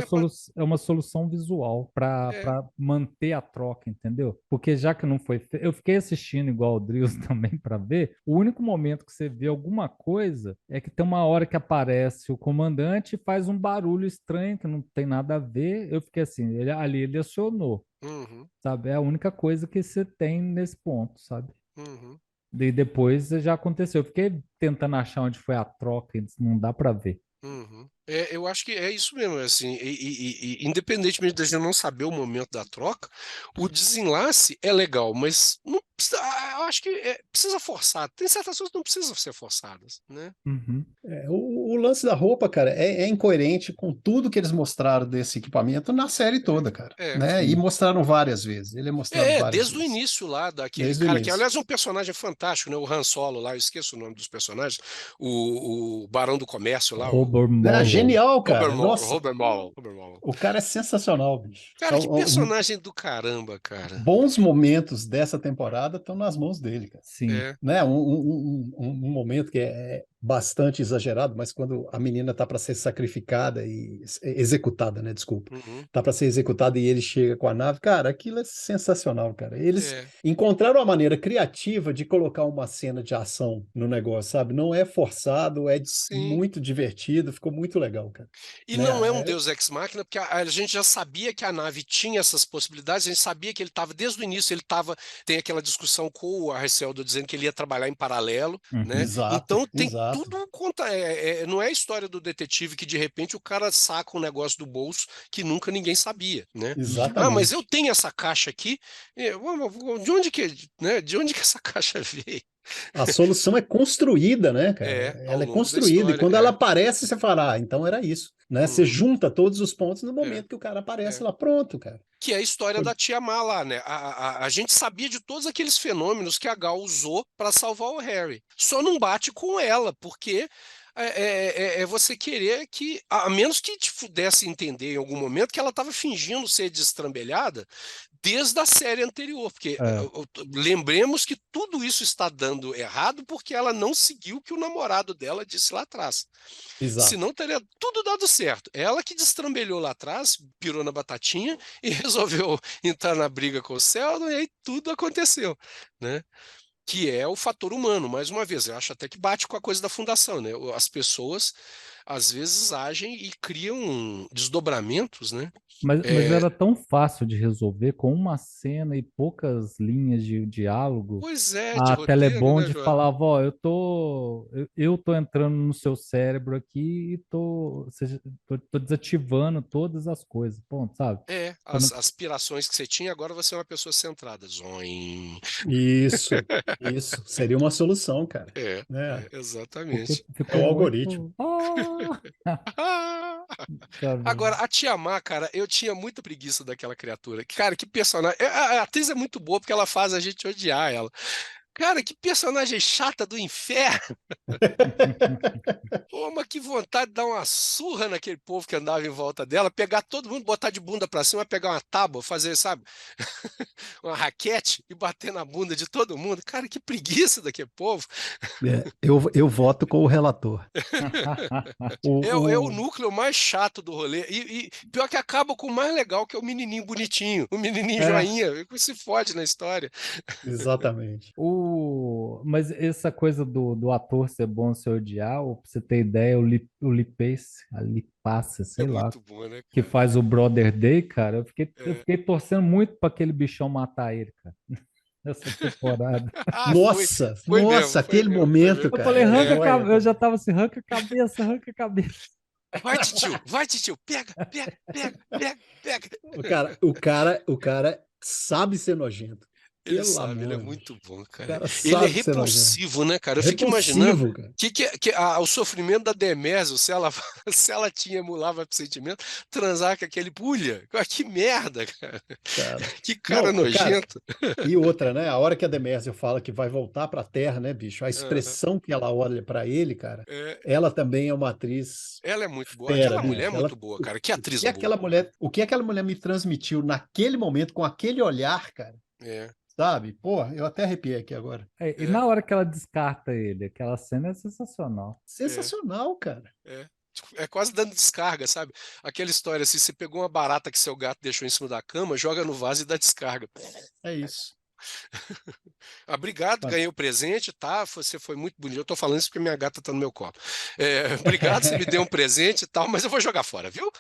Solu é uma solução visual para É. manter a troca, entendeu? Porque já que não foi eu fiquei assistindo igual o Drius também para ver. O único momento que você vê alguma coisa é que tem uma hora que aparece o comandante e faz um barulho estranho que não tem nada a ver. Eu fiquei assim, ali ele acionou, Uhum, sabe? É a única coisa que você tem nesse ponto, sabe? uhum. E depois já aconteceu. Eu fiquei tentando achar onde foi a troca, e não dá para ver. Uhum. Eu acho que é isso mesmo, assim, independentemente da gente não saber o momento da troca, o desenlace é legal, mas não precisa, eu acho que precisa forçar. Tem certas coisas que não precisam ser forçadas, né? Uhum. O lance da roupa, cara, é incoerente com tudo que eles mostraram desse equipamento na série toda, cara, É, né? E Sim. mostraram várias vezes. Ele é mostrado várias desde o vezes, início lá, daquele desde o cara que, início. aliás, é um personagem fantástico, né? O Han Solo lá, eu esqueço o nome dos personagens, o Barão do Comércio lá, Robert É Morrow. genial, cara. Nossa, Robert Maul, Robert Maul. o cara é sensacional, bicho. Cara, que personagem do caramba, cara. Bons momentos dessa temporada estão nas mãos dele, cara. Sim. É, Né? Um momento que é bastante exagerado, mas quando a menina tá para ser sacrificada e executada, né? Desculpa. Uhum. Tá para ser executada e ele chega com a nave, cara, aquilo é sensacional, cara. Eles É, encontraram uma maneira criativa de colocar uma cena de ação no negócio, sabe? Não é forçado, é sim. muito divertido, ficou muito legal, cara. E Né? não é um Deus Ex Machina, porque a gente já sabia que a nave tinha essas possibilidades, a gente sabia que ele estava, desde o início, ele estava, tem aquela discussão com o Arceldo dizendo que ele ia trabalhar em paralelo, né? Exato, Então tem exato, tudo conta, não é a história do detetive que de repente o cara saca um negócio do bolso que nunca ninguém sabia, né? Ah, mas eu exatamente. tenho essa caixa aqui, de onde que, né? De onde que essa caixa veio? A solução é construída, né, cara? Ao Ela é longo da construída, e história, quando ela aparece, você fala, ah, então era isso, né? Você Uhum. junta todos os pontos no É, momento que o cara aparece é. lá, pronto, cara. Que é a história Foi- da tia Má lá, né? A gente sabia de todos aqueles fenômenos que a Gal usou para salvar o Harry. Só não bate com ela, porque é você querer que, a menos que te pudesse entender em algum momento que ela estava fingindo ser destrambelhada desde a série anterior, porque É, lembremos que tudo isso está dando errado porque ela não seguiu o que o namorado dela disse lá atrás. Exato. Senão teria tudo dado certo. Ela que destrambelhou lá atrás, pirou na batatinha e resolveu entrar na briga com o Sheldon, e aí tudo aconteceu, né? Que é o fator humano, mais uma vez. Eu acho até que bate com a coisa da fundação, né? As pessoas às vezes agem e criam desdobramentos, né? mas É, era tão fácil de resolver com uma cena e poucas linhas de diálogo. pois é, de A roteiro, né, Telebond João? falava, ó, eu tô entrando no seu cérebro aqui e tô desativando todas as coisas, ponto, sabe? Pra As não- aspirações que você tinha, agora você é uma pessoa centrada. Zoim. Isso, isso. Seria uma solução, cara. É, porque exatamente. É ficou o algoritmo. muito. Ah, sabe? Agora, a Tia Má, cara, eu tinha muita preguiça daquela criatura. Cara, que personagem. A atriz é muito boa porque ela faz a gente odiar ela. Cara, que personagem chata do inferno. Pô, mas que vontade de dar uma surra naquele povo que andava em volta dela, pegar todo mundo, botar de bunda pra cima, pegar uma tábua, fazer, sabe, uma raquete e bater na bunda de todo mundo. Cara, que preguiça daquele povo. Eu voto com o relator. É o O, núcleo mais chato do rolê. E pior que acaba com o mais legal, que é o menininho bonitinho, o menininho É, joinha, que se fode na história. exatamente. mas essa coisa do ator ser bom se odiar, ou pra você ter ideia, o Lipace, a Lipace, É sei lá, muito bom, né, que cara? faz o Brother Day, cara, eu É. fiquei torcendo muito para aquele bichão matar ele, cara, nessa temporada. Ah, Nossa, foi mesmo, nossa, foi aquele mesmo, foi momento, mesmo. Eu cara. falei, É, arranca a olha, cabeça, eu cara. já tava assim, arranca a cabeça. Vai, titio, pega, pega, pega, pega, pega. O cara sabe ser nojento. Ele Pelo sabe, ele é amor, muito bicho. bom, O cara. cara Ele é sabe ser nojento. repulsivo, né, cara? Eu fico imaginando Repulsivo, cara. o sofrimento da Demésio, se ela, se ela tinha emulava sentimento, transar com aquele pulha. Que merda, cara. Cara. Que cara Não, cara, nojento. e outra, né? A hora que a Demésia fala que vai voltar para a Terra, né, bicho? A Aham. expressão que ela olha para ele, cara, É, ela também é uma atriz ela é muito boa. fera, Aquela mulher é bicho. Ela, muito boa, o, cara. Que o atriz que boa. aquela mulher me transmitiu naquele momento com aquele olhar, cara, É, sabe? Pô, eu até arrepiei aqui agora. E é, na hora que ela descarta ele, aquela cena é sensacional. é, Sensacional, cara. é. Tipo, é quase dando descarga, sabe? Aquela história assim, você pegou uma barata que seu gato deixou em cima da cama, joga no vaso e dá descarga. É isso. Ah, obrigado, ganhei o presente, tá? Você foi muito bonito. Eu tô falando isso porque minha gata tá no meu colo. Obrigado, você me deu um presente e tal, mas eu vou jogar fora, viu?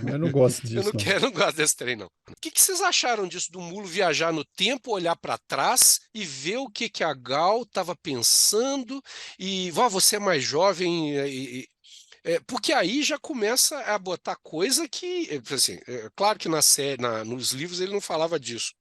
Eu não gosto Eu não disso, não. quero, não gosto desse trem, não. O que que vocês acharam disso do Mulo viajar no tempo, olhar para trás e ver o que que a Gal estava pensando e, você é mais jovem porque aí já começa a botar coisa que, assim, claro que na série, nos livros ele não falava disso.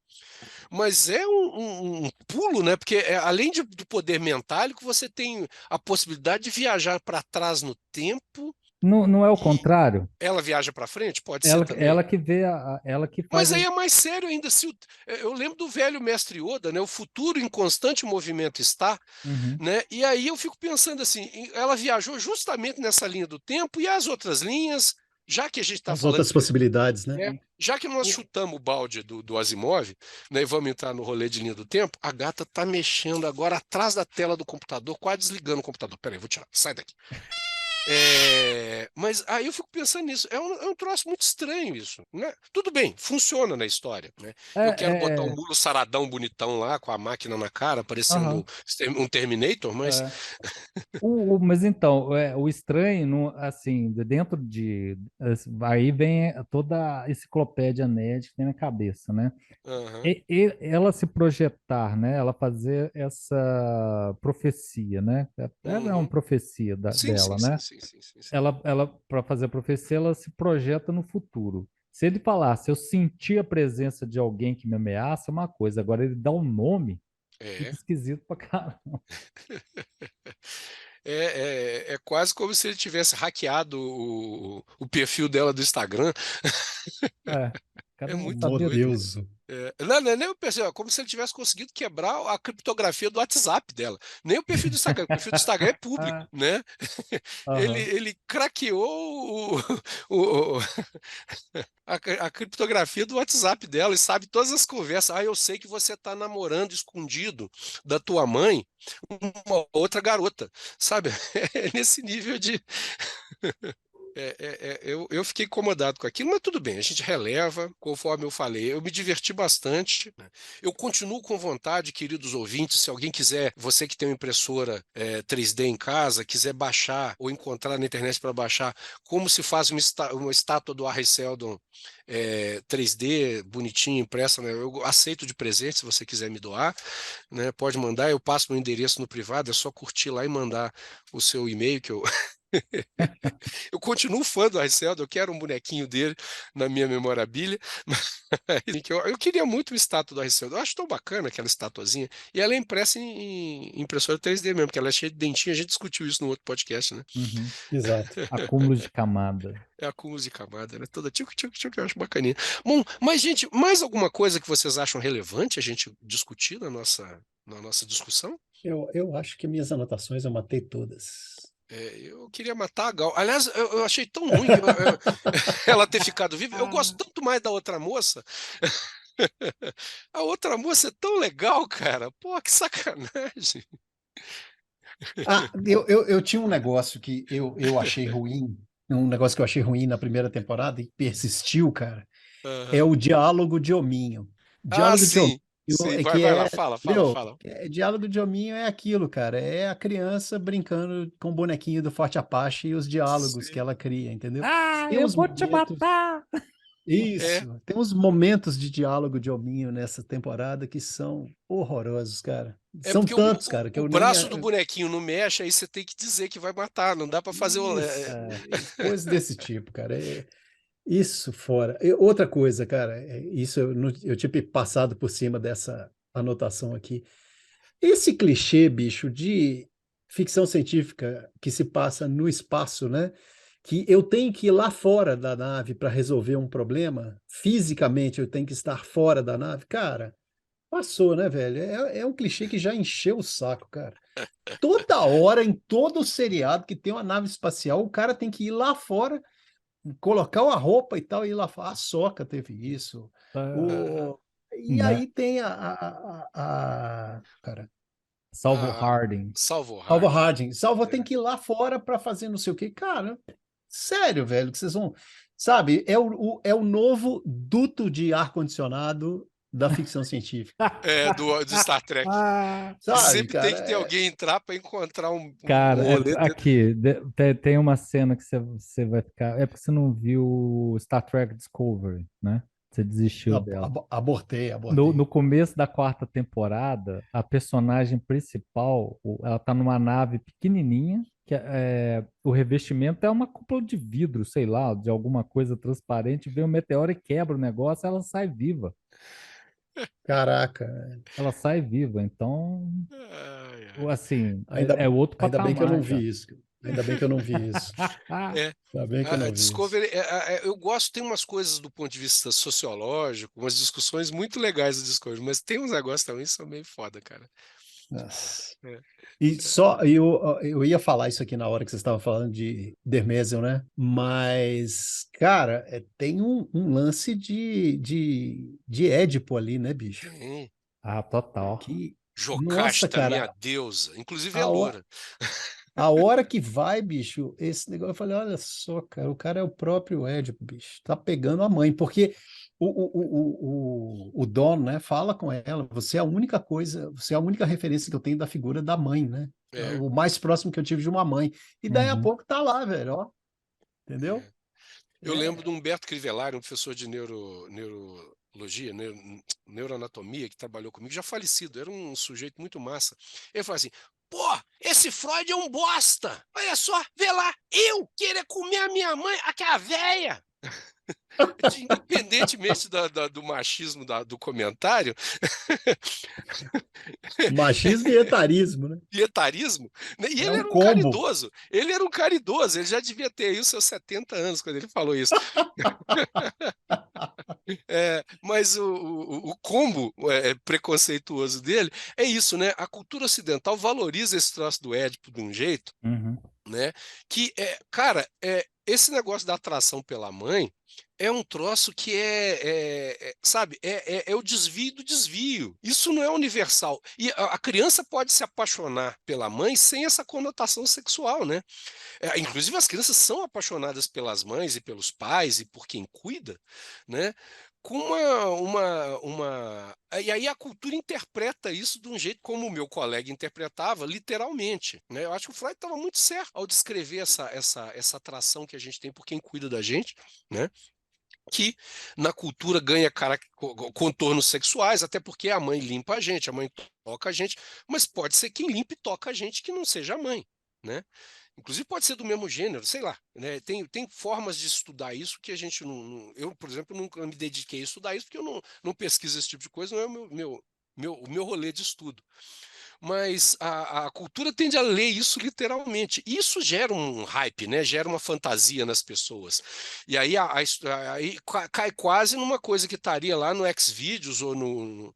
Mas é um pulo, né? Porque além do poder mental, que você tem a possibilidade de viajar para trás no tempo Não, não é o e contrário? ela viaja para frente? Pode ser também. Ela que vê, ela que faz Mas aí é mais sério ainda. Eu lembro do velho mestre Yoda, né? O futuro em constante movimento está, Uhum. né? E aí eu fico pensando assim, ela viajou justamente nessa linha do tempo e as outras linhas. já que a gente está As falando outras possibilidades, né? já que nós chutamos o balde do Asimov, né, e vamos entrar no rolê de linha do tempo, a gata está mexendo agora atrás da tela do computador, quase desligando o computador. Peraí, vou tirar, sai daqui. Mas aí eu fico pensando nisso, é um troço muito estranho isso, né? Tudo bem, funciona na história, né? Eu quero botar um É, mulo saradão bonitão lá, com a máquina na cara, parecendo aham, um Terminator, mas... é. Mas então, o estranho, assim, dentro aí vem toda a enciclopédia nerd que tem na cabeça, né? Aham. Ela se projetar, né? Ela fazer essa profecia, né? É uma Uhum. profecia Sim, sim, dela, sim, né? sim, sim, sim, sim. Ela para fazer a profecia, ela se projeta no futuro. Se ele falasse, eu senti a presença de alguém que me ameaça, é uma coisa. Agora ele dá um nome, fica É. esquisito pra caramba. É quase como se ele tivesse hackeado o perfil dela do Instagram. É, É cada um muito sabia doido. tudo. Modioso. Não é nem o perfil, é como se ele tivesse conseguido quebrar a criptografia do WhatsApp dela. Nem o perfil do Instagram, o perfil do Instagram é público, Ah, né? Ele, aham. ele craqueou o- a criptografia do WhatsApp dela e sabe todas as conversas. Ah, eu sei que você está namorando escondido da tua mãe uma outra garota, sabe? É nesse nível de. Eu fiquei incomodado com aquilo, mas tudo bem, a gente releva, conforme eu falei. Eu me diverti bastante, né? Eu continuo com vontade, queridos ouvintes, se alguém quiser, você que tem uma impressora 3D em casa, quiser baixar ou encontrar na internet para baixar como se faz uma estátua do Harry Seldon 3D, bonitinha, impressa, né? Eu aceito de presente se você quiser me doar, né? Pode mandar, eu passo meu endereço no privado, é só curtir lá e mandar o seu e-mail que eu eu continuo fã do Arceldo, eu quero um bonequinho dele na minha memorabilia, mas eu queria muito uma estátua do Arceldo. Eu acho tão bacana aquela estatuazinha. E ela é impressa em impressora 3D mesmo, porque ela é cheia de dentinho. A gente discutiu isso no outro podcast, né? Uhum. Exato. Acúmulo de camada. É acúmulo de camada, né? Toda tchic, tchic, tchic, eu acho bacaninha. Bom, mas, gente, mais alguma coisa que vocês acham relevante a gente discutir na nossa discussão? Eu acho que minhas anotações eu matei todas. Eu queria matar a Gal. Aliás, eu achei tão ruim ela ter ficado viva. Eu gosto tanto mais da outra moça. A outra moça é tão legal, cara. Pô, que sacanagem. Ah, eu tinha um negócio que eu achei ruim, um negócio que eu achei ruim na primeira temporada e persistiu, cara, é Aham. o diálogo de hominho. Ah, Diálogo de hominho sim. Sim, é vai, que vai lá, fala, fala, meu, fala. diálogo de hominho é aquilo, cara, é a criança brincando com o bonequinho do Forte Apache e os diálogos que Sim. ela cria, entendeu? Ah, Tem eu uns vou te momentos, matar! É, isso, tem uns momentos de diálogo de hominho nessa temporada que são horrorosos, cara. é São porque tantos, cara, que o eu nem braço do bonequinho não mexe, aí você tem que dizer que vai matar. Não dá pra fazer o. isso, É, coisas desse tipo, cara. Isso fora. Outra coisa, cara, isso eu tinha passado por cima dessa anotação aqui. Esse clichê, bicho, de ficção científica que se passa no espaço, né? Que eu tenho que ir lá fora da nave para resolver um problema, fisicamente eu tenho que estar fora da nave. Cara, passou, né, velho? É um clichê que já encheu o saco, cara. Toda hora, em todo seriado que tem uma nave espacial, o cara tem que ir lá fora, colocar uma roupa e tal, e ir lá fora. A Soca teve isso. tá, O... E né? aí tem cara, Salvo Harding. Salvo Salva Harding. Harding. Salva tem É. que ir lá fora para fazer não sei o quê. Cara, sério, velho, que vocês vão. Sabe, é o novo duto de ar-condicionado da ficção científica. Do Star Trek. Ah, Que Sabe, sempre tem cara? que ter alguém entrar para encontrar um cara, rolê dentro. aqui, tem uma cena que você vai ficar. É porque você não viu Star Trek Discovery, né? Você desistiu dela. Abortei, No abortei. começo da quarta temporada, a personagem principal, ela tá numa nave pequenininha, que o revestimento é uma cúpula de vidro, sei lá, de alguma coisa transparente, vem um meteoro e quebra o negócio, ela sai viva. Caraca. Ela sai viva, então, Ai, ai. assim, Ainda, é outro ainda bem que eu não patamar já. vi isso. Ainda bem que eu não vi isso. É, Ainda bem que eu a não vi isso. Discovery, eu gosto, tem umas coisas do ponto de vista sociológico, umas discussões muito legais do Discovery, mas tem uns negócios também que são meio foda, cara. Nossa. É, E só eu ia falar isso aqui na hora que você estava falando de Dermesiel, né? Mas, cara, tem um lance de Édipo ali, né, bicho? tem. Ah, total. Nossa, Jocasta, minha cara, deusa. Inclusive é a, ho- loura. a hora que vai, bicho, esse negócio, eu falei, olha só, cara, o cara é o próprio Édipo, bicho, tá pegando a mãe, porque o Don, né, fala com ela, você é a única coisa, você é a única referência que eu tenho da figura da mãe, né? É, O mais próximo que eu tive de uma mãe. E daí a Uhum. pouco tá lá, velho, ó, entendeu? é. Eu lembro É. do Humberto Crivellari, um professor de neurologia, neuroanatomia, que trabalhou comigo, já falecido, era um sujeito muito massa. Ele falou assim: pô, esse Freud é um bosta! Olha só, vê lá, eu querer comer a minha mãe, aquela véia! Independentemente do machismo do comentário, Machismo e etarismo, né? e etarismo, né? E É ele um era um combo. caridoso, ele já devia ter aí os seus 70 anos quando ele falou isso. Mas o combo preconceituoso dele é isso, né? A cultura ocidental valoriza esse troço do Édipo de um jeito, Uhum. né? Que, cara, esse negócio da atração pela mãe é um troço que sabe, é o desvio do desvio. Isso não é universal. E a criança pode se apaixonar pela mãe sem essa conotação sexual, né? Inclusive, as crianças são apaixonadas pelas mães e pelos pais e por quem cuida, né? Com E aí a cultura interpreta isso de um jeito como o meu colega interpretava, literalmente, né? Eu acho que o Freud estava muito certo ao descrever essa atração que a gente tem por quem cuida da gente, né? Que na cultura ganha contornos sexuais, até porque a mãe limpa a gente, a mãe toca a gente, mas pode ser quem limpa e toca a gente que não seja a mãe, né? Inclusive pode ser do mesmo gênero, sei lá, né? Tem formas de estudar isso que a gente eu, por exemplo, nunca me dediquei a estudar isso porque eu não pesquiso esse tipo de coisa, não é o meu rolê de estudo. Mas a cultura tende a ler isso literalmente. Isso gera um hype, né? Gera uma fantasia nas pessoas. E aí, aí cai quase numa coisa que estaria lá no Xvideos ou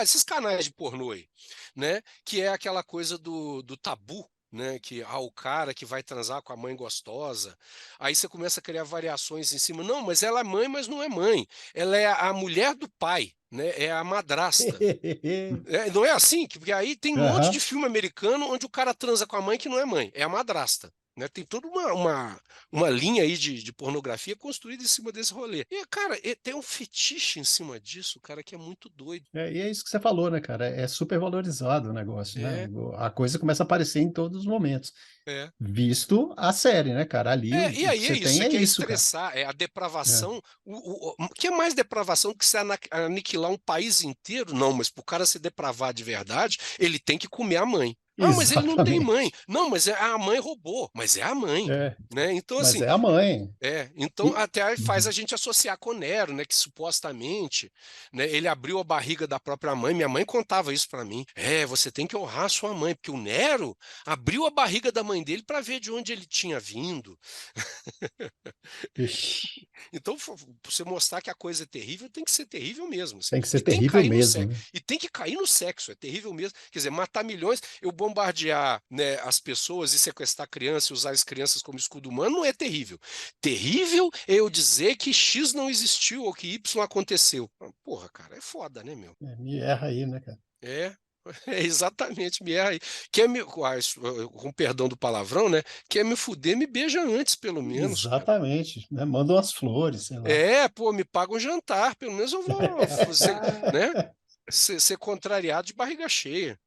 esses canais de pornô aí, né? Que é aquela coisa do tabu. Né, que o cara que vai transar com a mãe gostosa, aí você começa a criar variações em cima. Não, mas ela é mãe, mas não é mãe. Ela é a mulher do pai, né? É a madrasta. Não é assim? Porque aí tem um monte de Aham. filme americano onde o cara transa com a mãe que não é mãe, é a madrasta. Né? Tem toda uma linha aí de pornografia construída em cima desse rolê. E, cara, tem um fetiche em cima disso, cara, que é muito doido. E é isso que você falou, né, cara? É super valorizado o negócio, né? É, A coisa começa a aparecer em todos os momentos. é. Visto a série, né, cara? Ali E o que aí é você isso, tem você é quer isso, cara. estressar, é a É. depravação. O que é mais depravação do que você aniquilar um país inteiro? Não, mas para o cara se depravar de verdade, ele tem que comer a mãe. Ah, mas ele não tem mãe. Exatamente. Não, mas a mãe roubou, mas é a mãe. É. Né? Então, Mas assim, é a mãe. então E, até aí faz a Uhum. gente associar com Nero, né, que supostamente, né, ele abriu a barriga da própria mãe. Minha mãe contava isso para mim. Você tem que honrar a sua mãe, porque o Nero abriu a barriga da mãe dele para ver de onde ele tinha vindo. Ixi, Então, pra você mostrar que a coisa é terrível, tem que ser terrível mesmo, assim. tem que ser E tem que terrível cair no mesmo, sexo. né? E tem que cair no sexo, é terrível mesmo. Quer dizer, matar milhões, eu bombardear, né, as pessoas e sequestrar crianças e usar as crianças como escudo humano não é terrível. Terrível é eu dizer que X não existiu ou que Y aconteceu. Porra, cara, é foda, né, meu? Me erra aí, né, cara? É. Exatamente, me erra aí. Quer me, com perdão do palavrão, né? Quer me fuder, me beija antes, pelo menos, cara. Exatamente, né? Manda umas flores, sei lá. Pô, me paga um jantar, pelo menos eu vou, né, ser contrariado de barriga cheia.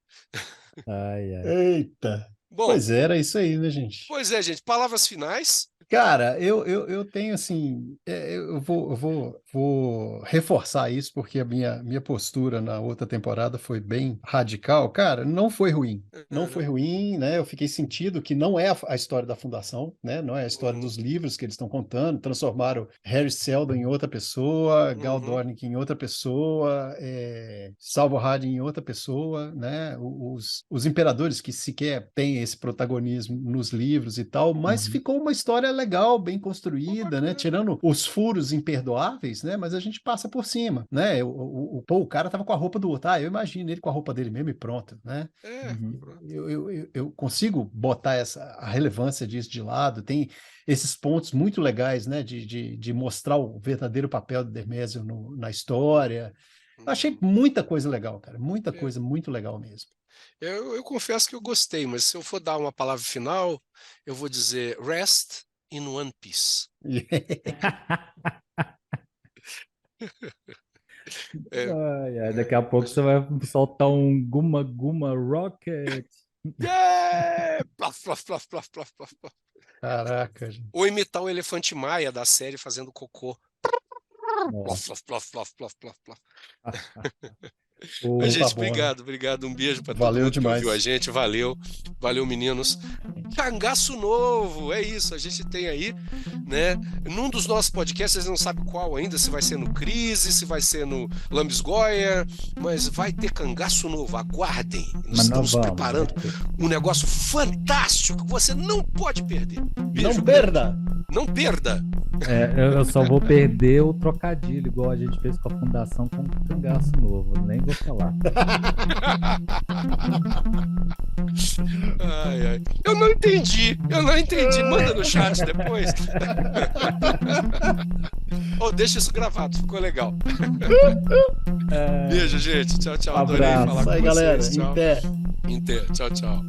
Ai, ai. Eita. Bom, Pois era isso aí, né, gente? pois é, gente, palavras finais. Cara, eu tenho assim, eu vou reforçar isso porque a minha postura na outra temporada foi bem radical. Cara, não foi ruim. Não foi Uhum, ruim, né? Eu fiquei sentido que não é a história da Fundação, né? Não é a história uhum, dos livros que eles estão contando. Transformaram Harry Seldon em outra pessoa, Gal uhum, Dornick em outra pessoa, Salvo Hardin em outra pessoa, né? Os imperadores que sequer têm esse protagonismo nos livros e tal, mas Uhum. ficou uma história legal, bem construída, né? Tirando os furos imperdoáveis, né? Mas a gente passa por cima, né? O cara tava com a roupa do outro. Eu imagino ele com a roupa dele mesmo e pronto, né? Pronto. Eu consigo botar a relevância disso de lado. Tem esses pontos muito legais, né? De mostrar o verdadeiro papel do Demésio na história. Eu achei muita coisa legal, cara. Muita É. coisa muito legal mesmo. Eu confesso que eu gostei, mas se eu for dar uma palavra final, eu vou dizer rest in one piece. É. Daqui a pouco você vai soltar um Guma Guma Rocket. Yeah! Plaf, plaf, plaf, plaf, plaf, plaf, plaf. Caraca, gente. Ou imitar o Elefante Maia da série fazendo cocô. Nossa. Plof, plof, plof, plof, plof, plof. O- Mas, Tá gente, bom, né? obrigado. Um beijo para todo Valeu mundo que ouviu a demais. gente. Valeu, meninos. Cangaço novo, é isso. A gente tem aí, né? Num dos nossos podcasts, vocês não sabem qual ainda, se vai ser no Crise, se vai ser no Lambisgoia, mas vai ter cangaço novo. Aguardem. Nós Mas não estamos vamos. preparando um negócio fantástico que você não pode perder. Beijo Não grande. perda! Não perda. Eu só vou perder o trocadilho, igual a gente fez com a fundação com o cangaço novo. Nem vou falar. Ai, ai. Eu não entendi. Manda no chat depois. Ou deixa isso gravado, ficou legal. Beijo, gente. Tchau, tchau. Adorei Abraço. falar Isso aí, com galera. vocês. Tchau. Em pé. Tchau, tchau.